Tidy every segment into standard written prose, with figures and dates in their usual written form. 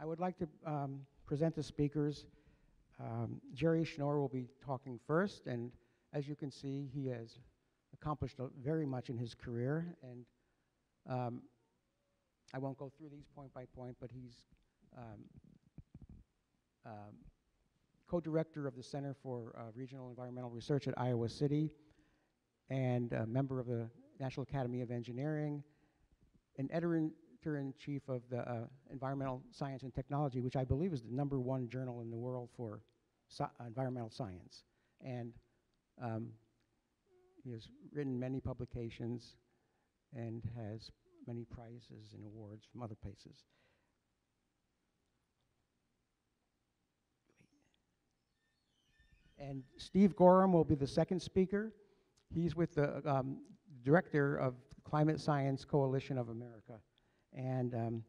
I would like to present the speakers. Jerry Schnorr will be talking first, and as you can see, he has accomplished very much in his career, and I won't go through these point by point, but he's co-director of the Center for Regional Environmental Research at Iowa City, and a member of the National Academy of Engineering, an editor-in-chief of the Environmental Science and Technology, which I believe is the #1 journal in the world for environmental science. And he has written many publications and has many prizes and awards from other places. And Steve Gorham will be the second speaker. He's with the director of Climate Science Coalition of America. And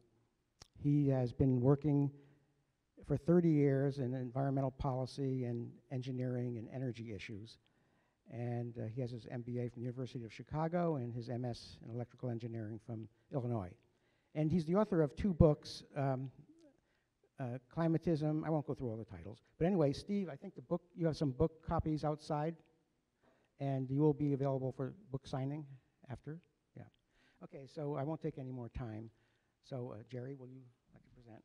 he has been working for 30 years in environmental policy and engineering and energy issues. And he has his MBA from the University of Chicago and his MS in electrical engineering from Illinois. And he's the author of 2 books, Climatism. I won't go through all the titles. But anyway, Steve, I think the book, you have some book copies outside, and you will be available for book signing after? Yeah. Okay, so I won't take any more time. So Jerry, will you like to present?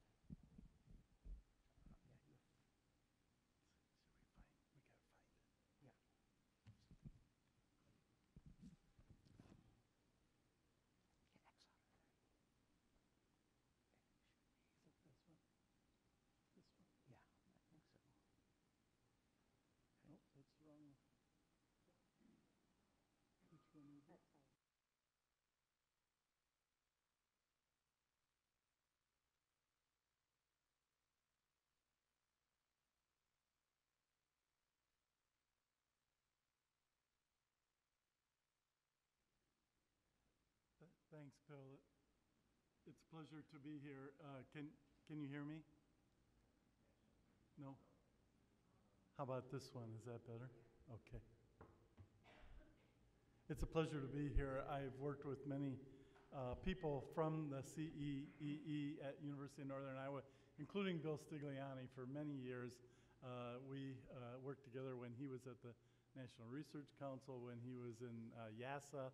Thanks, Phil. It's a pleasure to be here. Can you hear me? No? How about this one? Is that better? Okay. It's a pleasure to be here. I've worked with many people from the CEEE at University of Northern Iowa, including Bill Stigliani for many years. We worked together when he was at the National Research Council, when he was in YASA.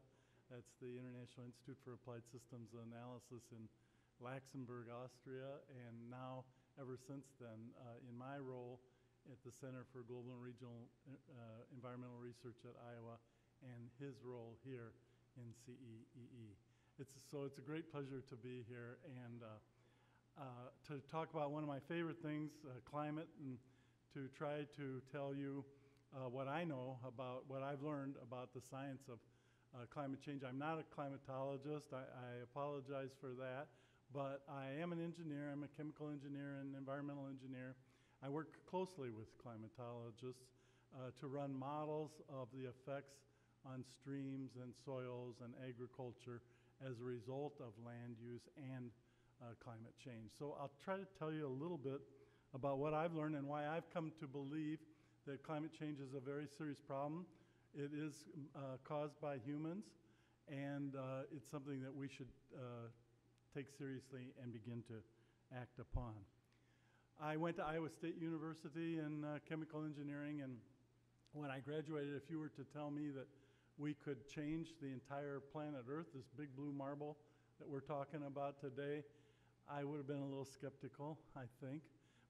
That's the International Institute for Applied Systems Analysis in Luxembourg, Austria, and now, ever since then, in my role at the Center for Global and Regional Environmental Research at Iowa, and his role here in CEEE. So it's a great pleasure to be here and to talk about one of my favorite things, climate, and to try to tell you what I know about, what I've learned about the science of climate change. I'm not a climatologist. I apologize for that, but I am an engineer. I'm a chemical engineer and environmental engineer. I work closely with climatologists to run models of the effects on streams and soils and agriculture as a result of land use and climate change. So I'll try to tell you a little bit about what I've learned and why I've come to believe that climate change is a very serious problem. It is caused by humans, and it's something that we should take seriously and begin to act upon. I went to Iowa State University in chemical engineering, and when I graduated, if you were to tell me that we could change the entire planet Earth, this big blue marble that we're talking about today, I would have been a little skeptical, I think.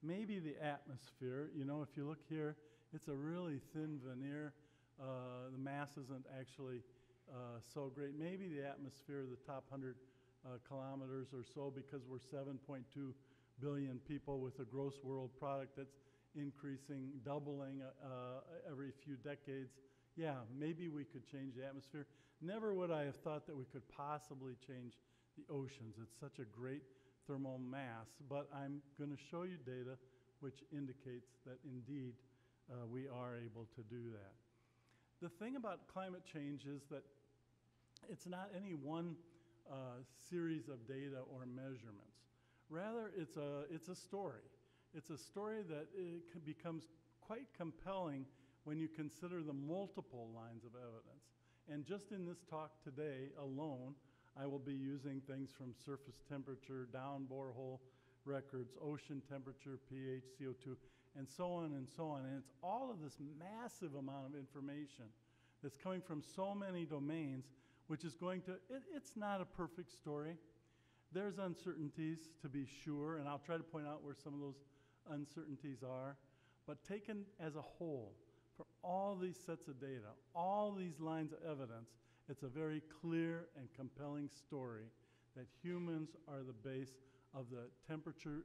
Maybe the atmosphere, you know, if you look here, it's a really thin veneer. The mass isn't actually so great. Maybe the atmosphere, the top 100 kilometers or so, because we're 7.2 billion people with a gross world product that's increasing, doubling every few decades. Yeah, maybe we could change the atmosphere. Never would I have thought that we could possibly change the oceans. It's such a great thermal mass, but I'm going to show you data which indicates that indeed we are able to do that. The thing about climate change is that it's not any one series of data or measurements. Rather, it's a story. It's a story that becomes quite compelling when you consider the multiple lines of evidence. And just in this talk today alone, I will be using things from surface temperature, down borehole records, ocean temperature, pH, CO2, and so on and so on. And it's all of this massive amount of information that's coming from so many domains, which is going to, it's not a perfect story. There's uncertainties, to be sure, and I'll try to point out where some of those uncertainties are. But taken as a whole, for all these sets of data, all these lines of evidence, it's a very clear and compelling story that humans are the base of the temperature,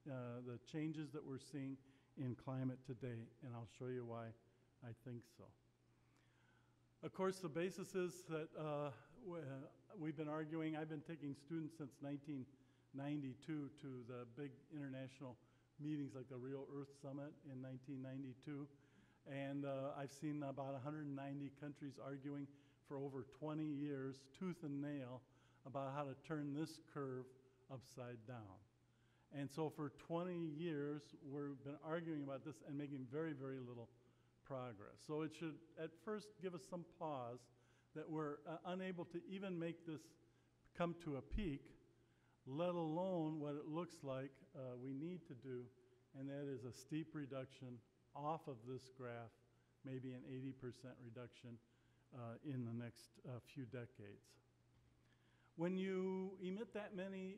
the changes that we're seeing in climate today, and I'll show you why I think so. Of course, the basis is that we've been arguing. I've been taking students since 1992 to the big international meetings like the Real Earth Summit in 1992. And I've seen about 190 countries arguing for over 20 years, tooth and nail, about how to turn this curve upside down. And so for 20 years, we've been arguing about this and making very, very little progress. So it should at first give us some pause that we're unable to even make this come to a peak, let alone what it looks like we need to do, and that is a steep reduction off of this graph, maybe an 80% reduction in the next few decades. When you emit that many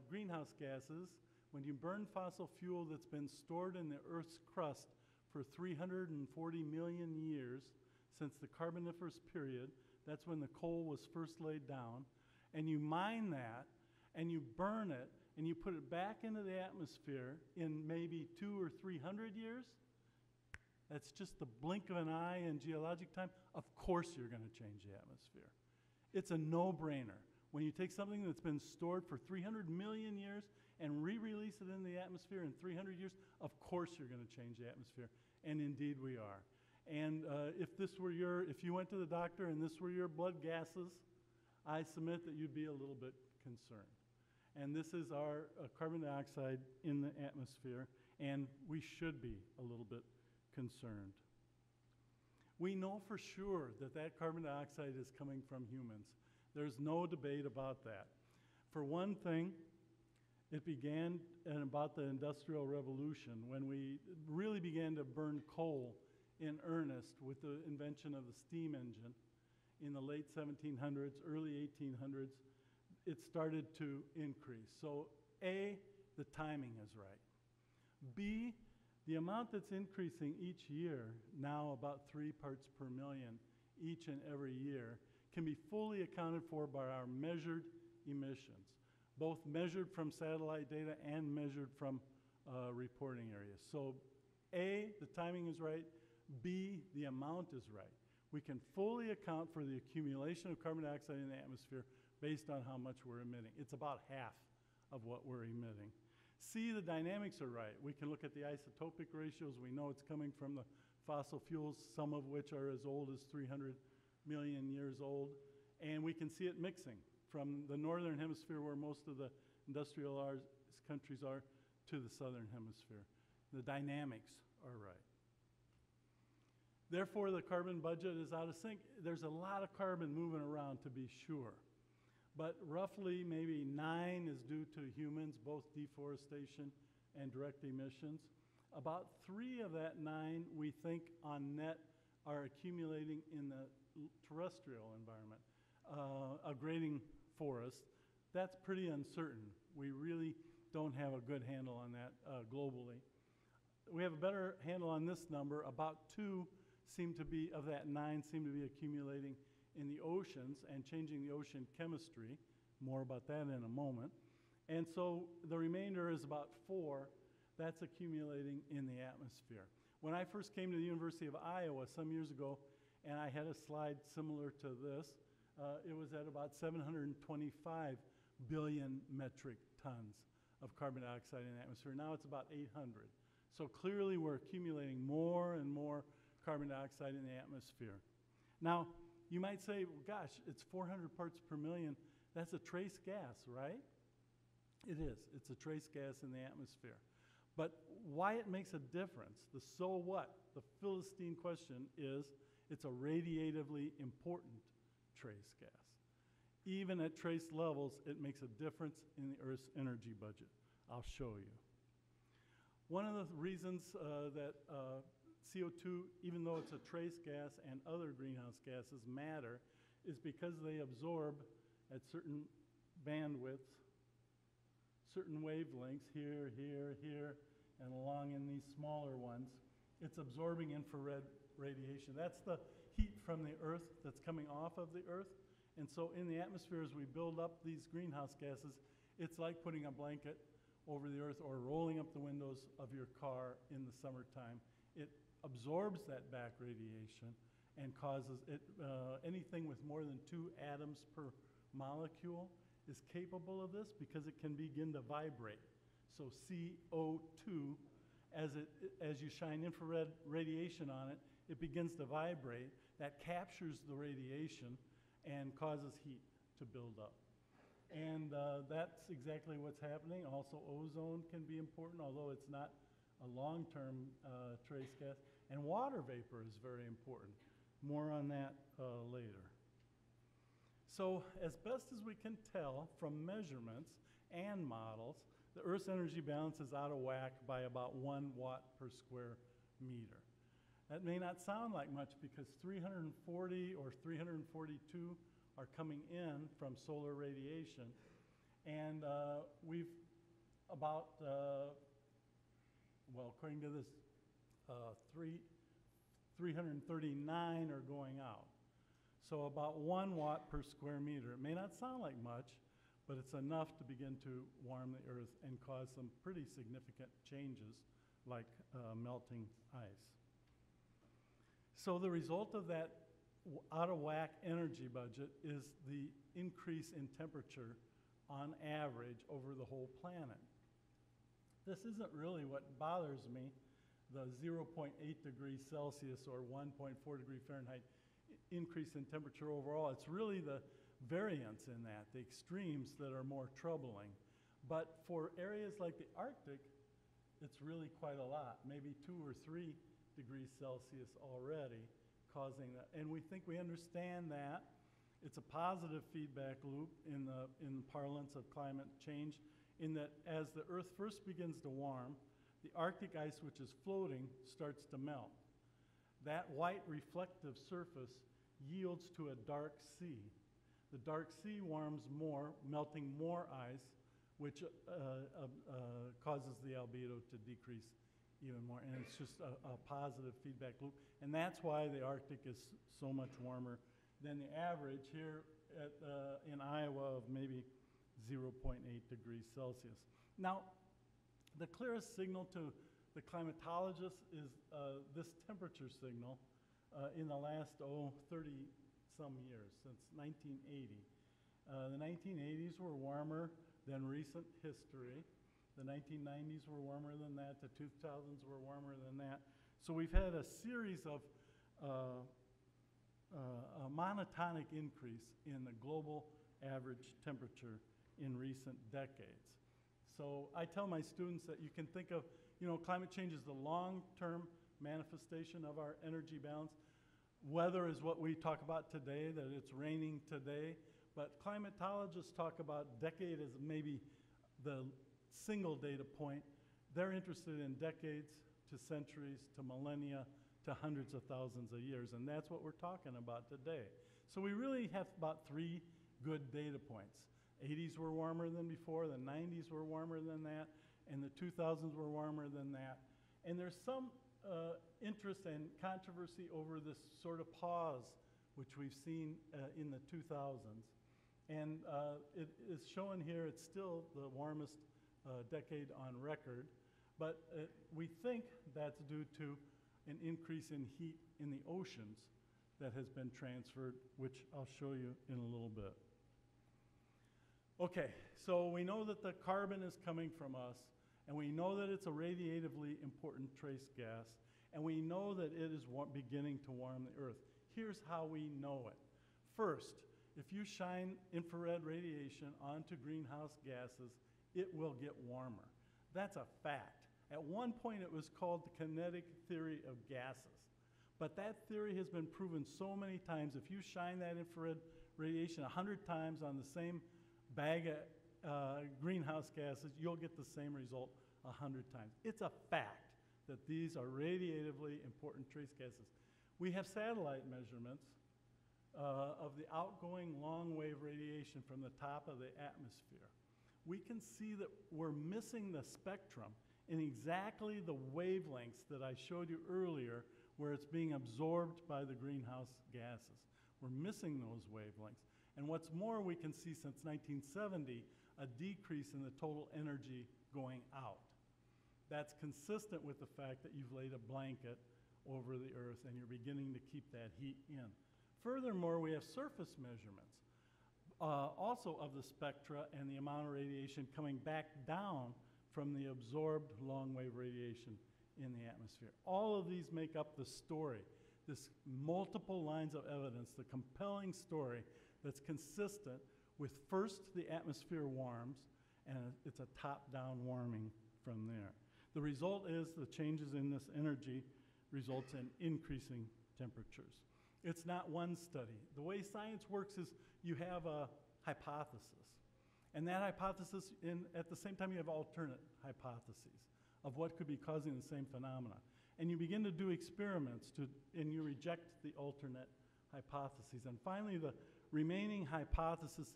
greenhouse gases, when you burn fossil fuel that's been stored in the Earth's crust for 340 million years since the Carboniferous period, that's when the coal was first laid down, and you mine that, and you burn it, and you put it back into the atmosphere in maybe 200 or 300 years, that's just the blink of an eye in geologic time, of course you're going to change the atmosphere. It's a no-brainer. When you take something that's been stored for 300 million years and re-release it into the atmosphere in 300 years, of course you're going to change the atmosphere. And indeed we are. And if you went to the doctor and this were your blood gases, I submit that you'd be a little bit concerned. And this is our carbon dioxide in the atmosphere, and we should be a little bit concerned. We know for sure that that carbon dioxide is coming from humans. There's no debate about that. For one thing, it began at about the Industrial Revolution when we really began to burn coal in earnest with the invention of the steam engine in the late 1700s, early 1800s. It started to increase. So A, the timing is right. B, the amount that's increasing each year, now about 3 parts per million each and every year, can be fully accounted for by our measured emissions, both measured from satellite data and measured from reporting areas. So A, the timing is right. B, the amount is right. We can fully account for the accumulation of carbon dioxide in the atmosphere based on how much we're emitting. It's about half of what we're emitting. C, the dynamics are right. We can look at the isotopic ratios. We know it's coming from the fossil fuels, some of which are as old as 300 million years old. And we can see it mixing from the northern hemisphere, where most of the industrialized countries are, to the southern hemisphere. The dynamics are right. Therefore, the carbon budget is out of sync. There's a lot of carbon moving around, to be sure. But roughly maybe 9 is due to humans, both deforestation and direct emissions. About 3 of that 9, we think, on net, are accumulating in the terrestrial environment. A grading forest, that's pretty uncertain. We really don't have a good handle on that globally. We have a better handle on this number. About 2 seem to be, of that 9, seem to be accumulating in the oceans and changing the ocean chemistry. More about that in a moment. And so the remainder is about 4 that's accumulating in the atmosphere. When I first came to the University of Iowa some years ago, and I had a slide similar to this, it was at about 725 billion metric tons of carbon dioxide in the atmosphere. Now it's about 800. So clearly we're accumulating more and more carbon dioxide in the atmosphere. Now, you might say, well, gosh, it's 400 parts per million. That's a trace gas, right? It is. It's a trace gas in the atmosphere. But why it makes a difference, the so what, the Philistine question is, it's a radiatively important trace gas. Even at trace levels, it makes a difference in the Earth's energy budget. I'll show you. One of the reasons that CO2, even though it's a trace gas and other greenhouse gases, matter is because they absorb at certain bandwidths, certain wavelengths, here, here, here, and along in these smaller ones. It's absorbing infrared radiation. That's the heat from the Earth that's coming off of the Earth. And so in the atmosphere, as we build up these greenhouse gases, it's like putting a blanket over the Earth or rolling up the windows of your car in the summertime. It absorbs that back radiation and causes it, anything with more than 2 atoms per molecule is capable of this because it can begin to vibrate. So CO2, as you shine infrared radiation on it, it begins to vibrate. That captures the radiation and causes heat to build up. And that's exactly what's happening. Also, ozone can be important, although it's not a long-term trace gas. And water vapor is very important. More on that later. So, as best as we can tell from measurements and models, the Earth's energy balance is out of whack by about 1 watt per square meter. That may not sound like much because 340 or 342 are coming in from solar radiation. And we've about, well, according to this, 339 are going out. So about 1 watt per square meter. It may not sound like much, but it's enough to begin to warm the Earth and cause some pretty significant changes like melting ice. So the result of that out of whack energy budget is the increase in temperature on average over the whole planet. This isn't really what bothers me, the 0.8 degrees Celsius or 1.4 degree Fahrenheit increase in temperature overall. It's really the variance in that, the extremes that are more troubling. But for areas like the Arctic, it's really quite a lot, maybe 2 or 3 degrees Celsius already causing that. And we think we understand that. It's a positive feedback loop in the parlance of climate change, in that as the Earth first begins to warm, the Arctic ice, which is floating, starts to melt. That white reflective surface yields to a dark sea. The dark sea warms more, melting more ice, which causes the albedo to decrease even more. And it's just a positive feedback loop. And that's why the Arctic is so much warmer than the average here in Iowa of maybe 0.8 degrees Celsius. Now, the clearest signal to the climatologist is this temperature signal in the last, 30-some years, since 1980. The 1980s were warmer than recent history. The 1990s were warmer than that. The 2000s were warmer than that. So we've had a series of a monotonic increase in the global average temperature in recent decades. So I tell my students that you can think of, climate change is the long-term manifestation of our energy balance. Weather is what we talk about today, that it's raining today, but climatologists talk about decade as maybe the single data point. They're interested in decades to centuries to millennia to hundreds of thousands of years, and that's what we're talking about today. So we really have about 3 good data points. 80s were warmer than before, the 90s were warmer than that, and the 2000s were warmer than that. And there's some interest and controversy over this sort of pause, which we've seen in the 2000s. And it is shown here, it's still the warmest decade on record, but we think that's due to an increase in heat in the oceans that has been transferred, which I'll show you in a little bit. Okay, so we know that the carbon is coming from us, and we know that it's a radiatively important trace gas, and we know that it is beginning to warm the Earth. Here's how we know it. First, if you shine infrared radiation onto greenhouse gases, it will get warmer. That's a fact. At one point, it was called the kinetic theory of gases. But that theory has been proven so many times. If you shine that infrared radiation 100 times on the same bag of greenhouse gases, you'll get the same result 100 times. It's a fact that these are radiatively important trace gases. We have satellite measurements of the outgoing long-wave radiation from the top of the atmosphere. We can see that we're missing the spectrum in exactly the wavelengths that I showed you earlier, where it's being absorbed by the greenhouse gases. We're missing those wavelengths. And what's more, we can see since 1970 a decrease in the total energy going out. That's consistent with the fact that you've laid a blanket over the Earth and you're beginning to keep that heat in. Furthermore, we have surface measurements also of the spectra and the amount of radiation coming back down from the absorbed long-wave radiation in the atmosphere. All of these make up the story, this multiple lines of evidence, the compelling story that's consistent with first the atmosphere warms, and it's a top-down warming from there. The result is the changes in this energy results in increasing temperatures. It's not one study. The way science works is you have a hypothesis. And that hypothesis, at the same time, you have alternate hypotheses of what could be causing the same phenomena. And you begin to do experiments, and you reject the alternate hypotheses. And finally, the remaining hypothesis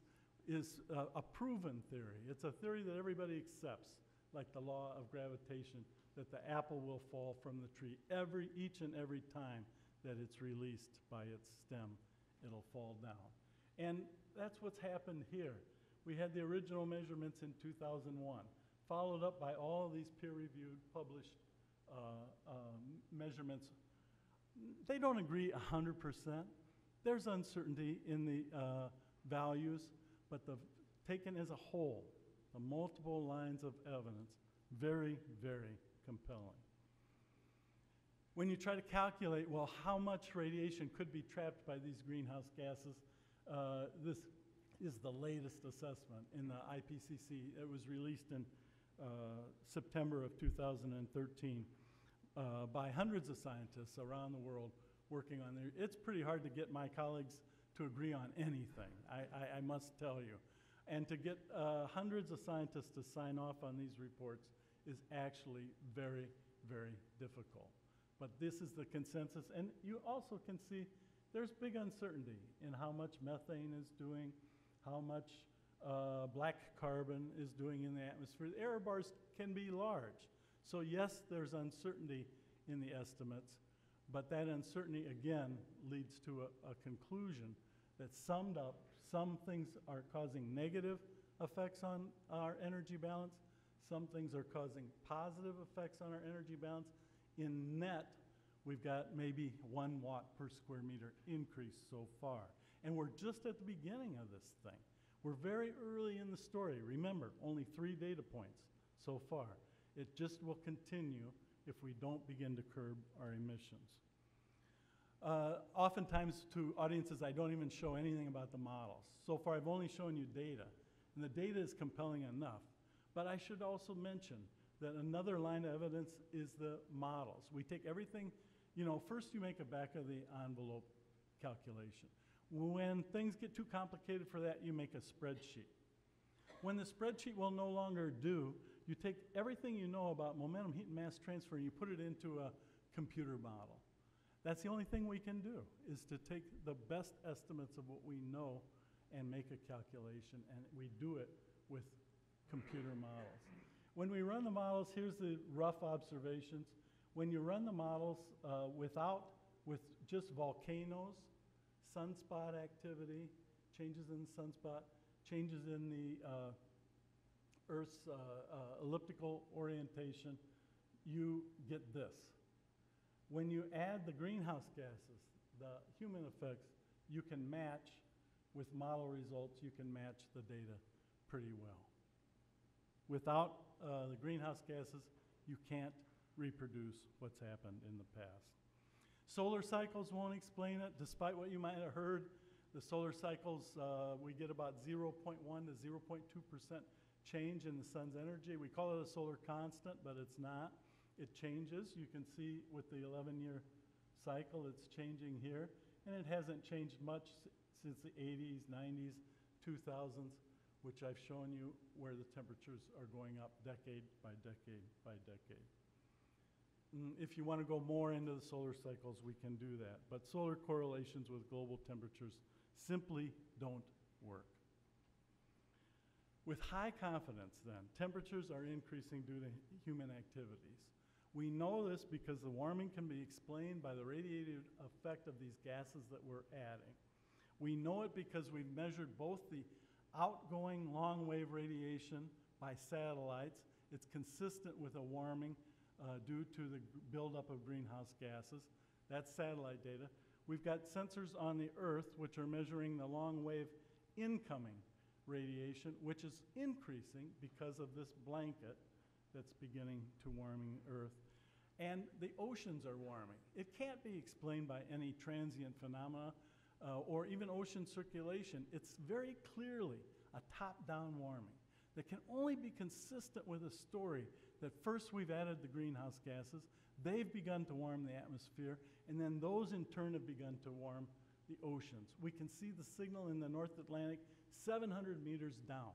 is a proven theory. It's a theory that everybody accepts, like the law of gravitation, that the apple will fall from the tree each and every time that it's released by its stem, it'll fall down. And that's what's happened here. We had the original measurements in 2001, followed up by all of these peer-reviewed, published measurements. They don't agree 100%. There's uncertainty in the values, but taken as a whole, the multiple lines of evidence, very, very compelling. When you try to calculate, well, how much radiation could be trapped by these greenhouse gases, this is the latest assessment in the IPCC. It was released in September of 2013 by hundreds of scientists around the world working on it. It's pretty hard to get my colleagues to agree on anything, I must tell you. And to get hundreds of scientists to sign off on these reports is actually very, very difficult. But this is the consensus. And you also can see there's big uncertainty in how much methane is doing, how much black carbon is doing in the atmosphere. The error bars can be large. So yes, there's uncertainty in the estimates, but that uncertainty, again, leads to a conclusion that summed up, some things are causing negative effects on our energy balance, some things are causing positive effects on our energy balance. In net, we've got maybe 1 watt per square meter increase so far. And we're just at the beginning of this thing. We're very early in the story. Remember, only 3 data points so far. It just will continue if we don't begin to curb our emissions. Oftentimes to audiences, I don't even show anything about the models. So far, I've only shown you data, and the data is compelling enough. But I should also mention that another line of evidence is the models. We take everything, first you make a back of the envelope calculation. When things get too complicated for that, you make a spreadsheet. When the spreadsheet will no longer do, you take everything you know about momentum, heat, and mass transfer, and you put it into a computer model. That's the only thing we can do, is to take the best estimates of what we know and make a calculation, and we do it with computer models. When we run the models, here's the rough observations. When you run the models with just volcanoes, sunspot activity, changes in the sunspot, changes in the Earth's elliptical orientation, you get this. When you add the greenhouse gases, the human effects, you can match, with model results, you can match the data pretty well. Without the greenhouse gases, you can't reproduce what's happened in the past. Solar cycles won't explain it, despite what you might have heard. The solar cycles, we get about 0.1 to 0.2% change in the sun's energy. We call it a solar constant, but it's not. It changes. You can see with the 11-year cycle, it's changing here. And it hasn't changed much since the 80s, 90s, 2000s, which I've shown you where the temperatures are going up decade by decade by decade. If you want to go more into the solar cycles, we can do that. But solar correlations with global temperatures simply don't work. With high confidence, then, temperatures are increasing due to human activities. We know this because the warming can be explained by the radiative effect of these gases that we're adding. We know it because we've measured both the outgoing long-wave radiation by satellites. It's consistent with a warming due to the buildup of greenhouse gases. That's satellite data. We've got sensors on the Earth which are measuring the long-wave incoming radiation, which is increasing because of this blanket that's beginning to warming Earth. And the oceans are warming. It can't be explained by any transient phenomena or even ocean circulation. It's very clearly a top-down warming that can only be consistent with a story that first we've added the greenhouse gases, they've begun to warm the atmosphere, and then those in turn have begun to warm the oceans. We can see the signal in the North Atlantic 700 meters down,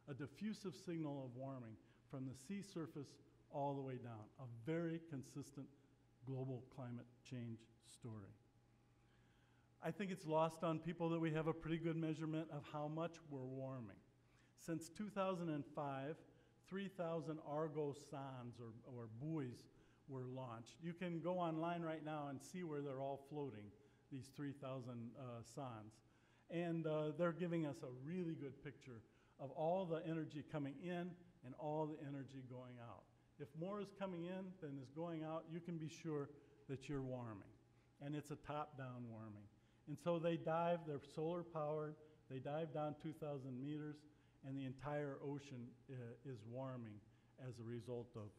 a diffusive signal of warming from the sea surface all the way down, a very consistent global climate change story. I think it's lost on people that we have a pretty good measurement of how much we're warming. Since 2005, 3,000 Argo sondes or buoys were launched. You can go online right now and see where they're all floating, these 3,000 sondes. And they're giving us a really good picture of all the energy coming in and all the energy going out. If more is coming in than is going out, you can be sure that you're warming. And it's a top-down warming. And so they dive, they're solar powered, they dive down 2,000 meters, and the entire ocean is warming as a result of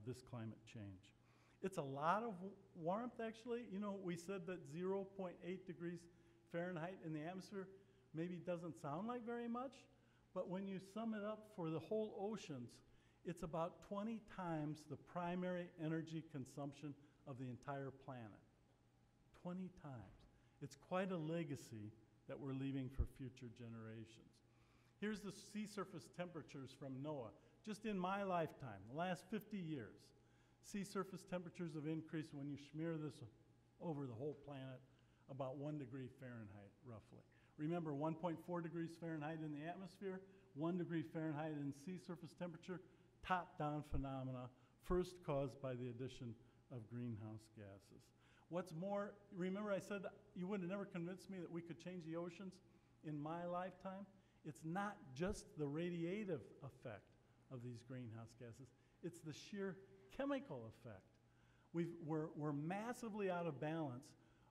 this climate change. It's a lot of warmth, actually. You know, we said that 0.8 degrees Fahrenheit in the atmosphere maybe doesn't sound like very much, but when you sum it up for the whole oceans, it's about 20 times the primary energy consumption of the entire planet. 20 times. It's quite a legacy that we're leaving for future generations. Here's the sea surface temperatures from NOAA. Just in my lifetime, the last 50 years, sea surface temperatures have increased, when you smear this over the whole planet, about 1 degree Fahrenheit, roughly. Remember, 1.4 degrees Fahrenheit in the atmosphere, 1 degree Fahrenheit in sea surface temperature, top-down phenomena, first caused by the addition of greenhouse gases. What's more, remember I said you would have never convinced me that we could change the oceans in my lifetime? It's not just the radiative effect of these greenhouse gases, it's the sheer chemical effect. We're massively out of balance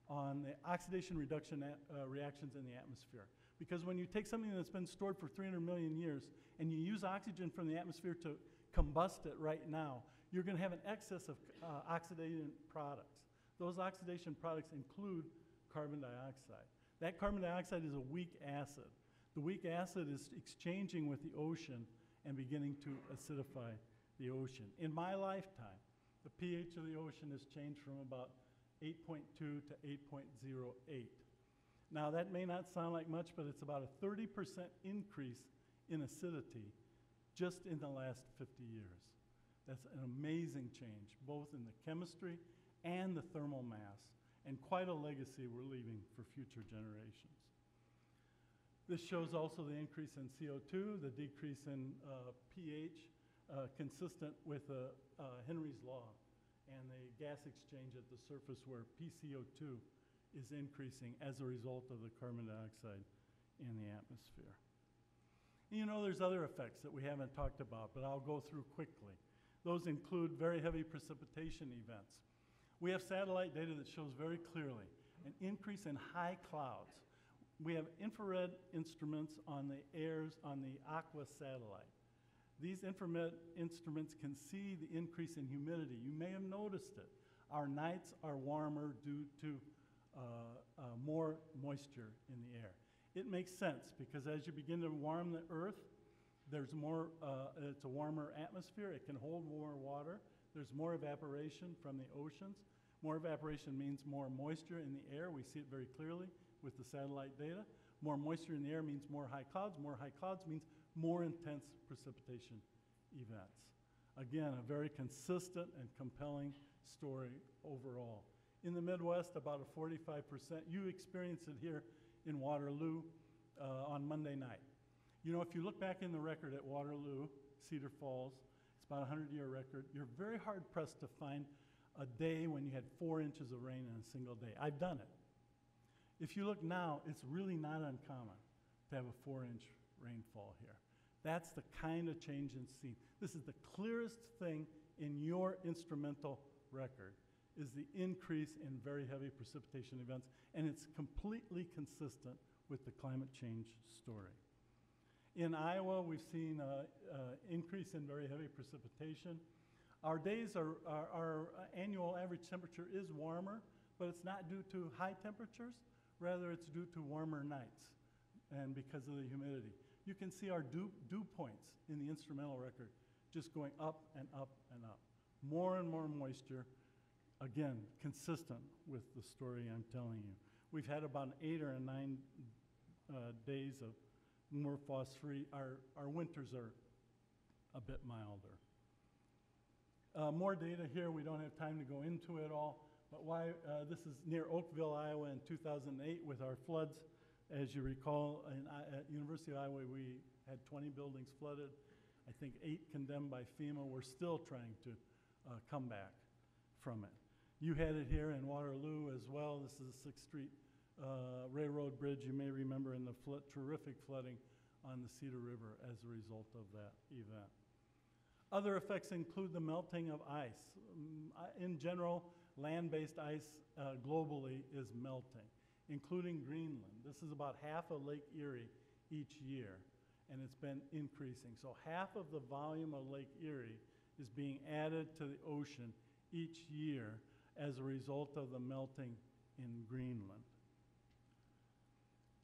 on the oxidation reduction reactions in the atmosphere. Because when you take something that's been stored for 300 million years and you use oxygen from the atmosphere to combust it right now, you're going to have an excess of oxidating products. Those oxidation products include carbon dioxide. That carbon dioxide is a weak acid. The weak acid is exchanging with the ocean and beginning to acidify the ocean. In my lifetime, the pH of the ocean has changed from about 8.2 to 8.08. Now that may not sound like much, but it's about a 30% increase in acidity just in the last 50 years. That's an amazing change, both in the chemistry and the thermal mass, and quite a legacy we're leaving for future generations. This shows also the increase in CO2, the decrease in pH, consistent with Henry's law, and the gas exchange at the surface where PCO2 is increasing as a result of the carbon dioxide in the atmosphere. You know, there's other effects that we haven't talked about, but I'll go through quickly. Those include very heavy precipitation events. We have satellite data that shows very clearly an increase in high clouds. We have infrared instruments on the Aqua satellite. These infrared instruments can see the increase in humidity. You may have noticed it. Our nights are warmer due to more moisture in the air. It makes sense because as you begin to warm the Earth, there's more, it's a warmer atmosphere. It can hold more water. There's more evaporation from the oceans. More evaporation means more moisture in the air. We see it very clearly with the satellite data. More moisture in the air means more high clouds. More high clouds means more intense precipitation events. Again, a very consistent and compelling story overall. In the Midwest, about a 45%. You experienced it here in Waterloo on Monday night. You know, if you look back in the record at Waterloo, Cedar Falls, it's about a 100-year record. You're very hard-pressed to find a day when you had 4 inches of rain in a single day. I've done it. If you look now, it's really not uncommon to have a 4-inch rainfall here. That's the kind of change in scene. This is the clearest thing in your instrumental record, is the increase in very heavy precipitation events, and it's completely consistent with the climate change story. In Iowa, we've seen an increase in very heavy precipitation. Our days our annual average temperature is warmer, but it's not due to high temperatures. Rather, it's due to warmer nights and because of the humidity. You can see our dew points in the instrumental record just going up and up and up. More and more moisture, again, consistent with the story I'm telling you. We've had about 8 or 9 days of more frost-free. Our winters are a bit milder. More data here. We don't have time to go into it all, but why this is near Oakville, Iowa in 2008 with our floods. As you recall, at University of Iowa, we had 20 buildings flooded. I think 8 condemned by FEMA. We're still trying to come back from it. You had it here in Waterloo as well. This is a 6th Street railroad bridge. You may remember in the terrific flooding on the Cedar River as a result of that event. Other effects include the melting of ice. In general, land-based ice globally is melting, including Greenland. This is about half of Lake Erie each year, and it's been increasing. So half of the volume of Lake Erie is being added to the ocean each year as a result of the melting in Greenland.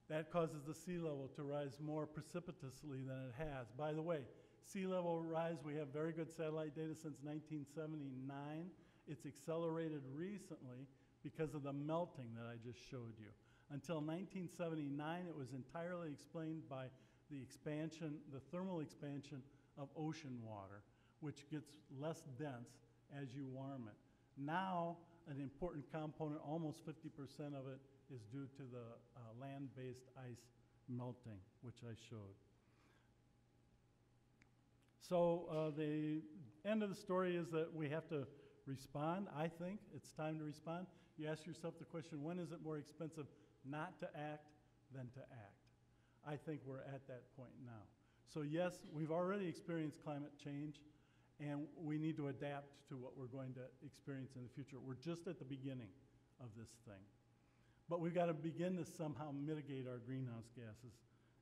That causes the sea level to rise more precipitously than it has. By the way, sea level rise, we have very good satellite data since 1979. It's accelerated recently because of the melting that I just showed you. Until 1979, it was entirely explained by the expansion, the thermal expansion of ocean water, which gets less dense as you warm it. Now, an important component, almost 50% of it, is due to the land-based ice melting, which I showed. So the end of the story is that we have to respond. I think it's time to respond. You ask yourself the question, when is it more expensive not to act than to act? I think we're at that point now. So yes, we've already experienced climate change, and we need to adapt to what we're going to experience in the future. We're just at the beginning of this thing. But we've got to begin to somehow mitigate our greenhouse gases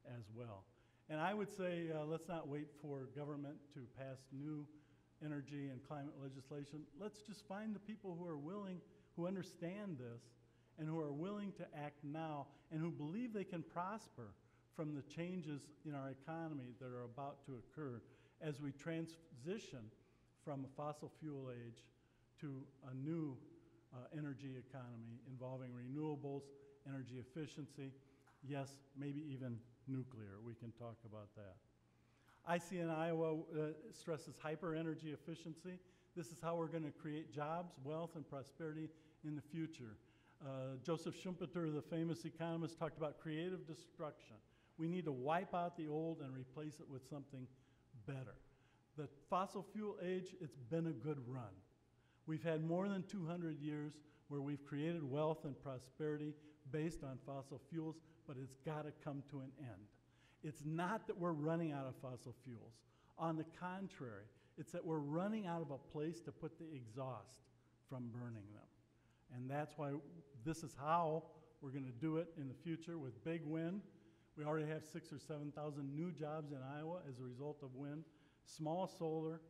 as well. And I would say let's not wait for government to pass new energy and climate legislation. Let's just find the people who are willing, who understand this, and who are willing to act now, and who believe they can prosper from the changes in our economy that are about to occur as we transition from a fossil fuel age to a new energy economy involving renewables, energy efficiency, yes, maybe even nuclear. We can talk about that. IC in Iowa stresses hyper energy efficiency. This is how we're going to create jobs, wealth, and prosperity in the future. Joseph Schumpeter, the famous economist, talked about creative destruction. We need to wipe out the old and replace it with something better. The fossil fuel age, it's been a good run. We've had more than 200 years where we've created wealth and prosperity based on fossil fuels, but it's got to come to an end. It's not that we're running out of fossil fuels. On the contrary, it's that we're running out of a place to put the exhaust from burning them. And that's why this is how we're going to do it in the future with big wind. We already have 6,000 or 7,000 new jobs in Iowa as a result of wind. Small solar,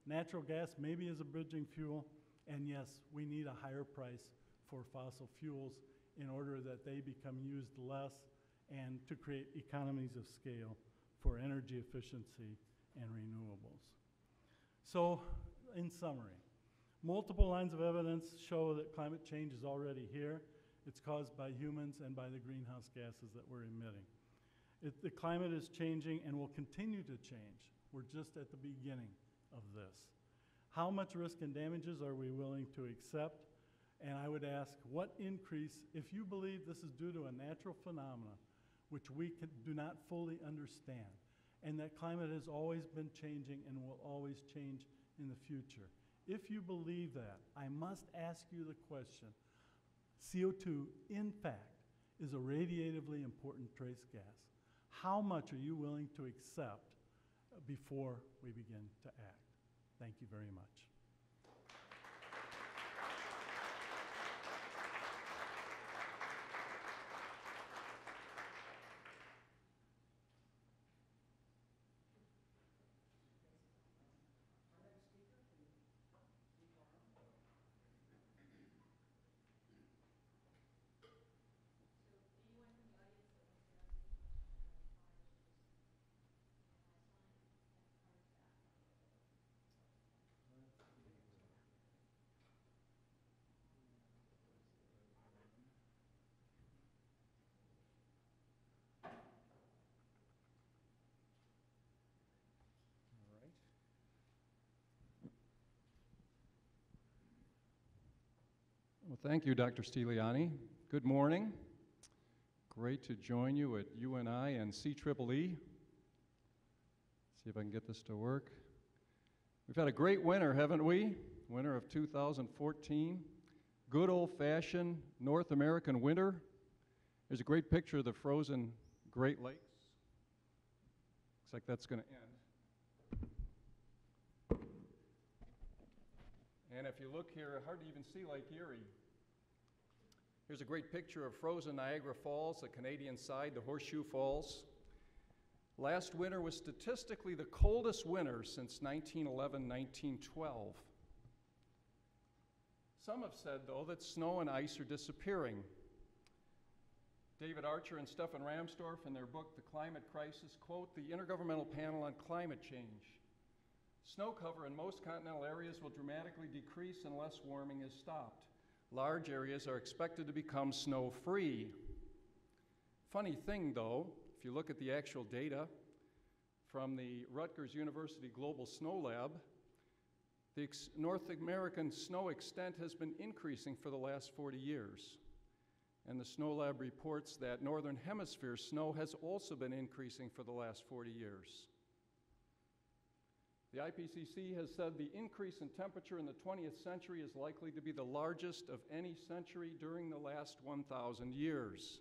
natural gas maybe as a bridging fuel, and yes, we need a higher price for fossil fuels in order that they become used less and to create economies of scale for energy efficiency and renewables. So, in summary, multiple lines of evidence show that climate change is already here It's caused by humans and by the greenhouse gases that we're emitting. The climate is changing and will continue to change. We're just at the beginning of this. How much risk and damages are we willing to accept? And I would ask, what increase, if you believe this is due to a natural phenomenon, which we do not fully understand, and that climate has always been changing and will always change in the future. If you believe that, I must ask you the question, CO2, in fact, is a radiatively important trace gas. How much are you willing to accept before we begin to act? Thank you very much. Well, thank you, Dr. Stiliani. Good morning. Great to join you at UNI and CEEE. See if I can get this to work. We've had a great winter, haven't we? Winter of 2014. Good old-fashioned North American winter. There's a great picture of the frozen Great Lakes. Looks like that's going to end. And if you look here, hard to even see Lake Erie. Here's a great picture of frozen Niagara Falls, the Canadian side, the Horseshoe Falls. Last winter was statistically the coldest winter since 1911, 1912. Some have said, though, that snow and ice are disappearing. David Archer and Stefan Ramsdorf, in their book, The Climate Crisis, quote, "The Intergovernmental Panel on Climate Change. Snow cover in most continental areas will dramatically decrease unless warming is stopped. Large areas are expected to become snow-free." Funny thing, though, if you look at the actual data from the Rutgers University Global Snow Lab, the North American snow extent has been increasing for the last 40 years. And the Snow Lab reports that Northern Hemisphere snow has also been increasing for the last 40 years. The IPCC has said the increase in temperature in the 20th century is likely to be the largest of any century during the last 1,000 years.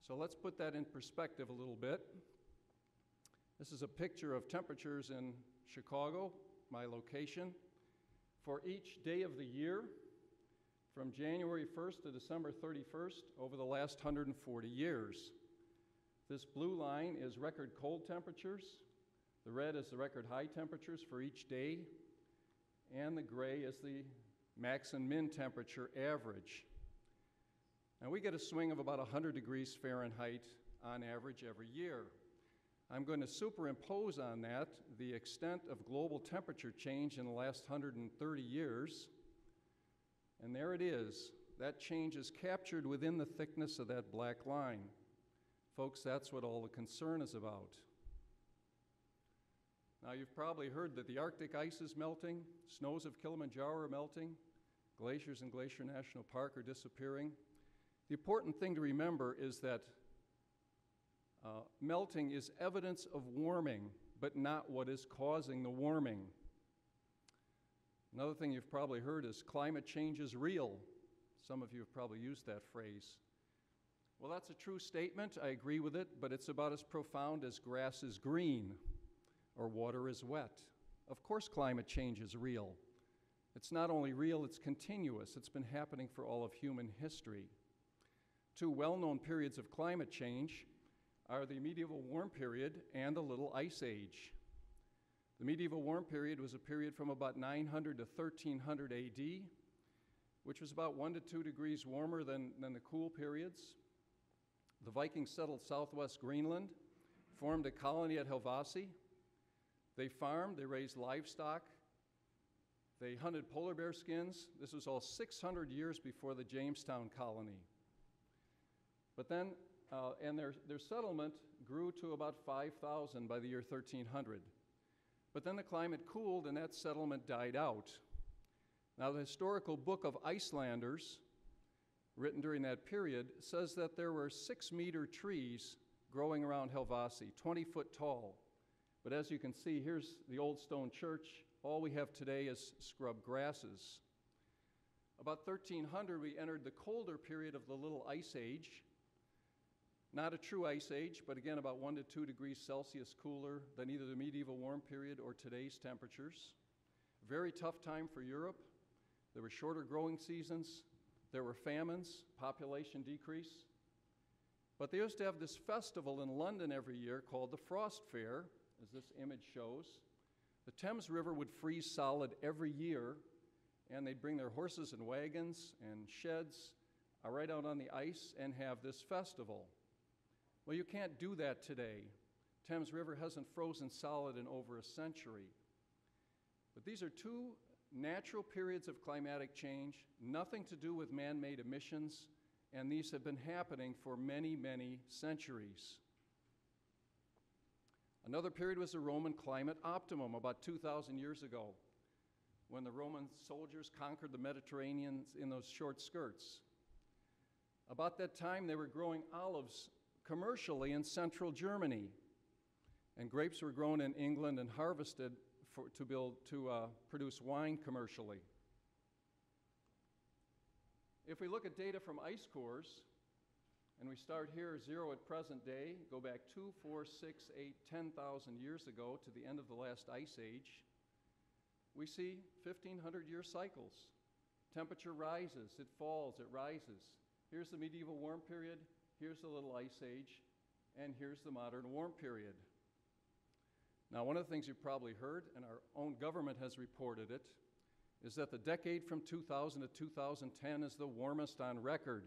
So let's put that in perspective a little bit. This is a picture of temperatures in Chicago, my location, for each day of the year from January 1st to December 31st over the last 140 years. This blue line is record cold temperatures. The red is the record high temperatures for each day, and the gray is the max and min temperature average. Now we get a swing of about 100 degrees Fahrenheit on average every year. I'm going to superimpose on that the extent of global temperature change in the last 130 years, and there it is. That change is captured within the thickness of that black line. Folks, that's what all the concern is about. Now, you've probably heard that the Arctic ice is melting, snows of Kilimanjaro are melting, glaciers in Glacier National Park are disappearing. The important thing to remember is that melting is evidence of warming, but not what is causing the warming. Another thing you've probably heard is climate change is real. Some of you have probably used that phrase. Well, that's a true statement. I agree with it, but it's about as profound as grass is green or water is wet. Of course climate change is real. It's not only real, it's continuous. It's been happening for all of human history. Two well-known periods of climate change are the medieval warm period and the Little Ice Age. The medieval warm period was a period from about 900 to 1300 AD, which was about 1 to 2 degrees warmer than the cool periods. The Vikings settled southwest Greenland, formed a colony at Helvasi. They farmed, they raised livestock, they hunted polar bear skins. This was all 600 years before the Jamestown colony. But then, and their settlement grew to about 5,000 by the year 1300. But then the climate cooled and that settlement died out. Now, the historical book of Icelanders, written during that period, says that there were 6-meter trees growing around Helvasi, 20 foot tall. But as you can see, here's the old stone church. All we have today is scrub grasses. About 1300, we entered the colder period of the Little Ice Age. Not a true ice age, but again about 1 to 2 degrees Celsius cooler than either the medieval warm period or today's temperatures. Very tough time for Europe. There were shorter growing seasons. There were famines, population decrease. But they used to have this festival in London every year called the Frost Fair, as this image shows. The Thames River would freeze solid every year, and they'd bring their horses and wagons and sheds right out on the ice and have this festival. Well, you can't do that today. Thames River hasn't frozen solid in over a century. But these are two natural periods of climatic change, nothing to do with man-made emissions, and these have been happening for many, many centuries. Another period was the Roman climate optimum about 2,000 years ago, when the Roman soldiers conquered the Mediterranean in those short skirts. About that time, they were growing olives commercially in central Germany, and grapes were grown in England and harvested to produce wine commercially. If we look at data from ice cores, and we start here 0 at present day, go back 2, 4, 6, 8, 10,000 years ago to the end of the last ice age, we see 1,500-year cycles. Temperature rises, it falls, it rises. Here's the medieval warm period, here's the Little Ice Age, and here's the modern warm period. Now, one of the things you've probably heard, and our own government has reported it, is that the decade from 2000 to 2010 is the warmest on record.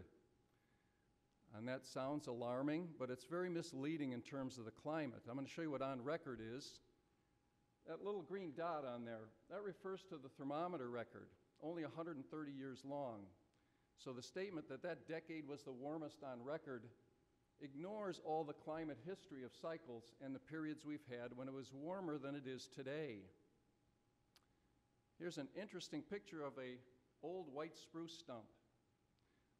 And that sounds alarming, but it's very misleading in terms of the climate. I'm going to show you what on record is. That little green dot on there, that refers to the thermometer record, only 130 years long. So the statement that that decade was the warmest on record ignores all the climate history of cycles and the periods we've had when it was warmer than it is today. Here's an interesting picture of an old white spruce stump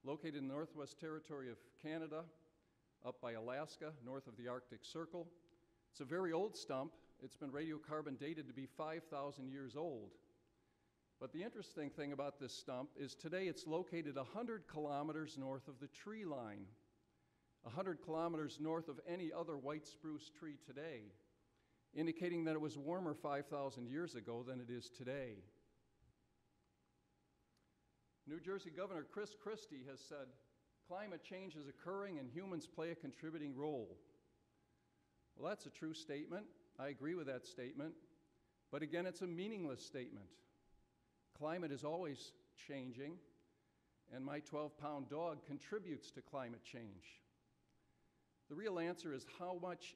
located in the Northwest Territory of Canada, up by Alaska, north of the Arctic Circle. It's a very old stump. It's been radiocarbon dated to be 5,000 years old. But the interesting thing about this stump is today it's located 100 kilometers north of the tree line, 100 kilometers north of any other white spruce tree today, indicating that it was warmer 5,000 years ago than it is today. New Jersey Governor Chris Christie has said, climate change is occurring and humans play a contributing role. Well, that's a true statement. I agree with that statement. But again, it's a meaningless statement. Climate is always changing, and my 12-pound dog contributes to climate change. The real answer is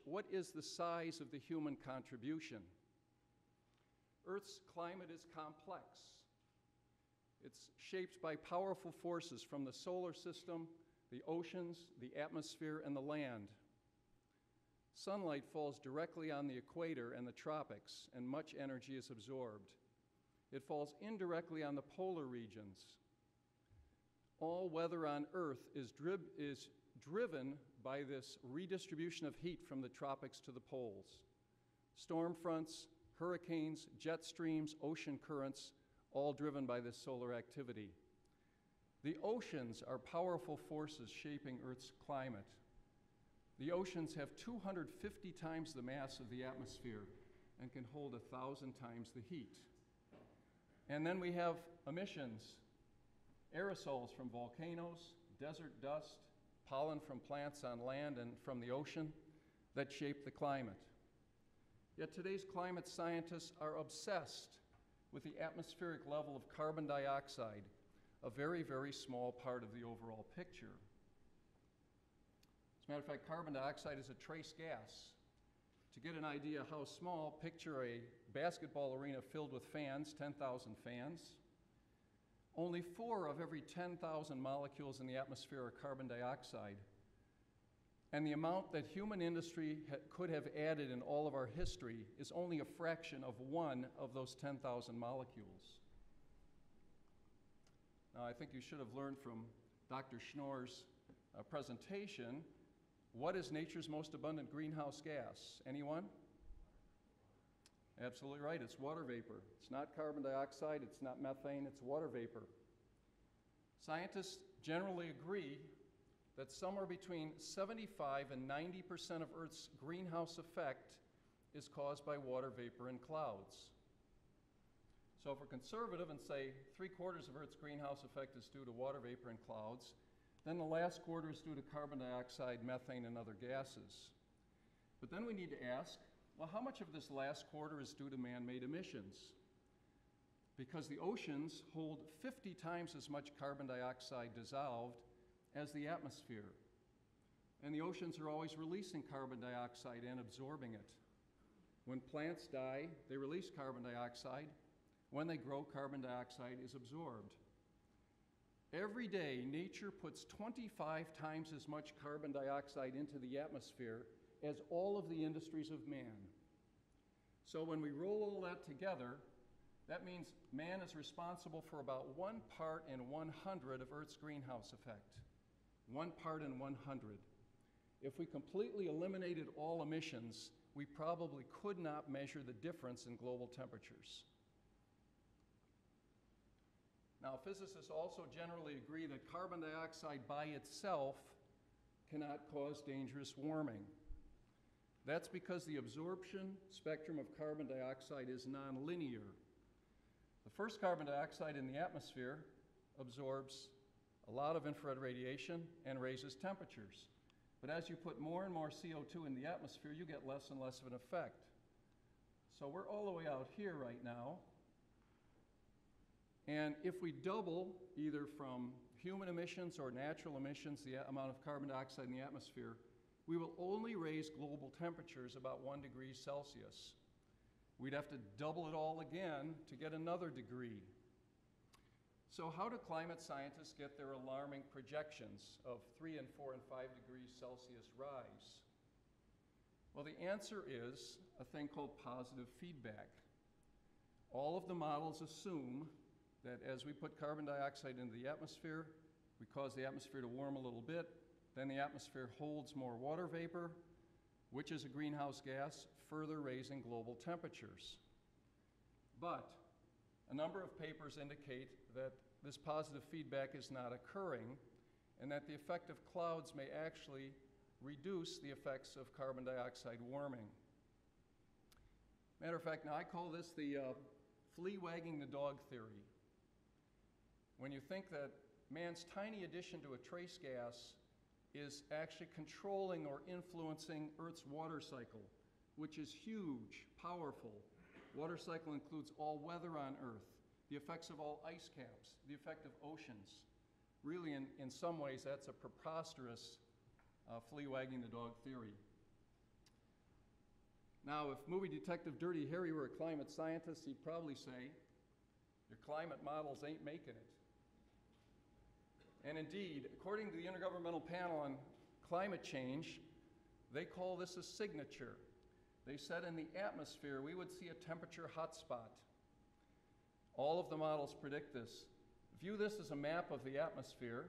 what is the size of the human contribution? Earth's climate is complex. It's shaped by powerful forces from the solar system, the oceans, the atmosphere, and the land. Sunlight falls directly on the equator and the tropics, and much energy is absorbed. It falls indirectly on the polar regions. All weather on Earth is driven by this redistribution of heat from the tropics to the poles. Storm fronts, hurricanes, jet streams, ocean currents, all driven by this solar activity. The oceans are powerful forces shaping Earth's climate. The oceans have 250 times the mass of the atmosphere and can hold 1,000 times the heat. And then we have emissions, aerosols from volcanoes, desert dust, pollen from plants on land and from the ocean that shape the climate. Yet today's climate scientists are obsessed with the atmospheric level of carbon dioxide, a very, very small part of the overall picture. As a matter of fact, carbon dioxide is a trace gas. To get an idea how small, picture a basketball arena filled with fans, 10,000 fans. Only 4 of every 10,000 molecules in the atmosphere are carbon dioxide, And the amount that human industry could have added in all of our history is only a fraction of one of those 10,000 molecules. Now, I think you should have learned from Dr. Schnorr's presentation, what is nature's most abundant greenhouse gas? Anyone? Absolutely right, it's water vapor. It's not carbon dioxide, it's not methane, it's water vapor. Scientists generally agree that somewhere between 75 and 90% of Earth's greenhouse effect is caused by water vapor and clouds. So if we're conservative and say 3/4 of Earth's greenhouse effect is due to water vapor and clouds, then the last quarter is due to carbon dioxide, methane, and other gases. But then we need to ask, well, how much of this last quarter is due to man-made emissions? Because the oceans hold 50 times as much carbon dioxide dissolved as the atmosphere. And the oceans are always releasing carbon dioxide and absorbing it. When plants die, they release carbon dioxide. When they grow, carbon dioxide is absorbed. Every day, nature puts 25 times as much carbon dioxide into the atmosphere as all of the industries of man. So when we roll all that together, that means man is responsible for about 1 part in 100 of Earth's greenhouse effect. 1 part in 100. If we completely eliminated all emissions, we probably could not measure the difference in global temperatures. Now, physicists also generally agree that carbon dioxide by itself cannot cause dangerous warming. That's because the absorption spectrum of carbon dioxide is nonlinear. The first carbon dioxide in the atmosphere absorbs a lot of infrared radiation and raises temperatures. But as you put more and more CO2 in the atmosphere, you get less and less of an effect. So we're all the way out here right now. And if we double, either from human emissions or natural emissions, the amount of carbon dioxide in the atmosphere, we will only raise global temperatures about 1 degree Celsius. We'd have to double it all again to get another degree. So how do climate scientists get their alarming projections of 3 and 4 and 5 degrees Celsius rise? Well, the answer is a thing called positive feedback. All of the models assume that as we put carbon dioxide into the atmosphere, we cause the atmosphere to warm a little bit, then the atmosphere holds more water vapor, which is a greenhouse gas, further raising global temperatures. But a number of papers indicate that this positive feedback is not occurring, and that the effect of clouds may actually reduce the effects of carbon dioxide warming. Matter of fact, now I call this the flea wagging the dog theory. When you think that man's tiny addition to a trace gas is actually controlling or influencing Earth's water cycle, which is huge, powerful. Water cycle includes all weather on Earth, the effects of all ice caps, the effect of oceans. Really, in some ways, that's a preposterous flea wagging the dog theory. Now, if movie detective Dirty Harry were a climate scientist, he'd probably say, your climate models ain't making it. And indeed, according to the Intergovernmental Panel on Climate Change, they call this a signature. They said in the atmosphere we would see a temperature hotspot. All of the models predict this. View this as a map of the atmosphere,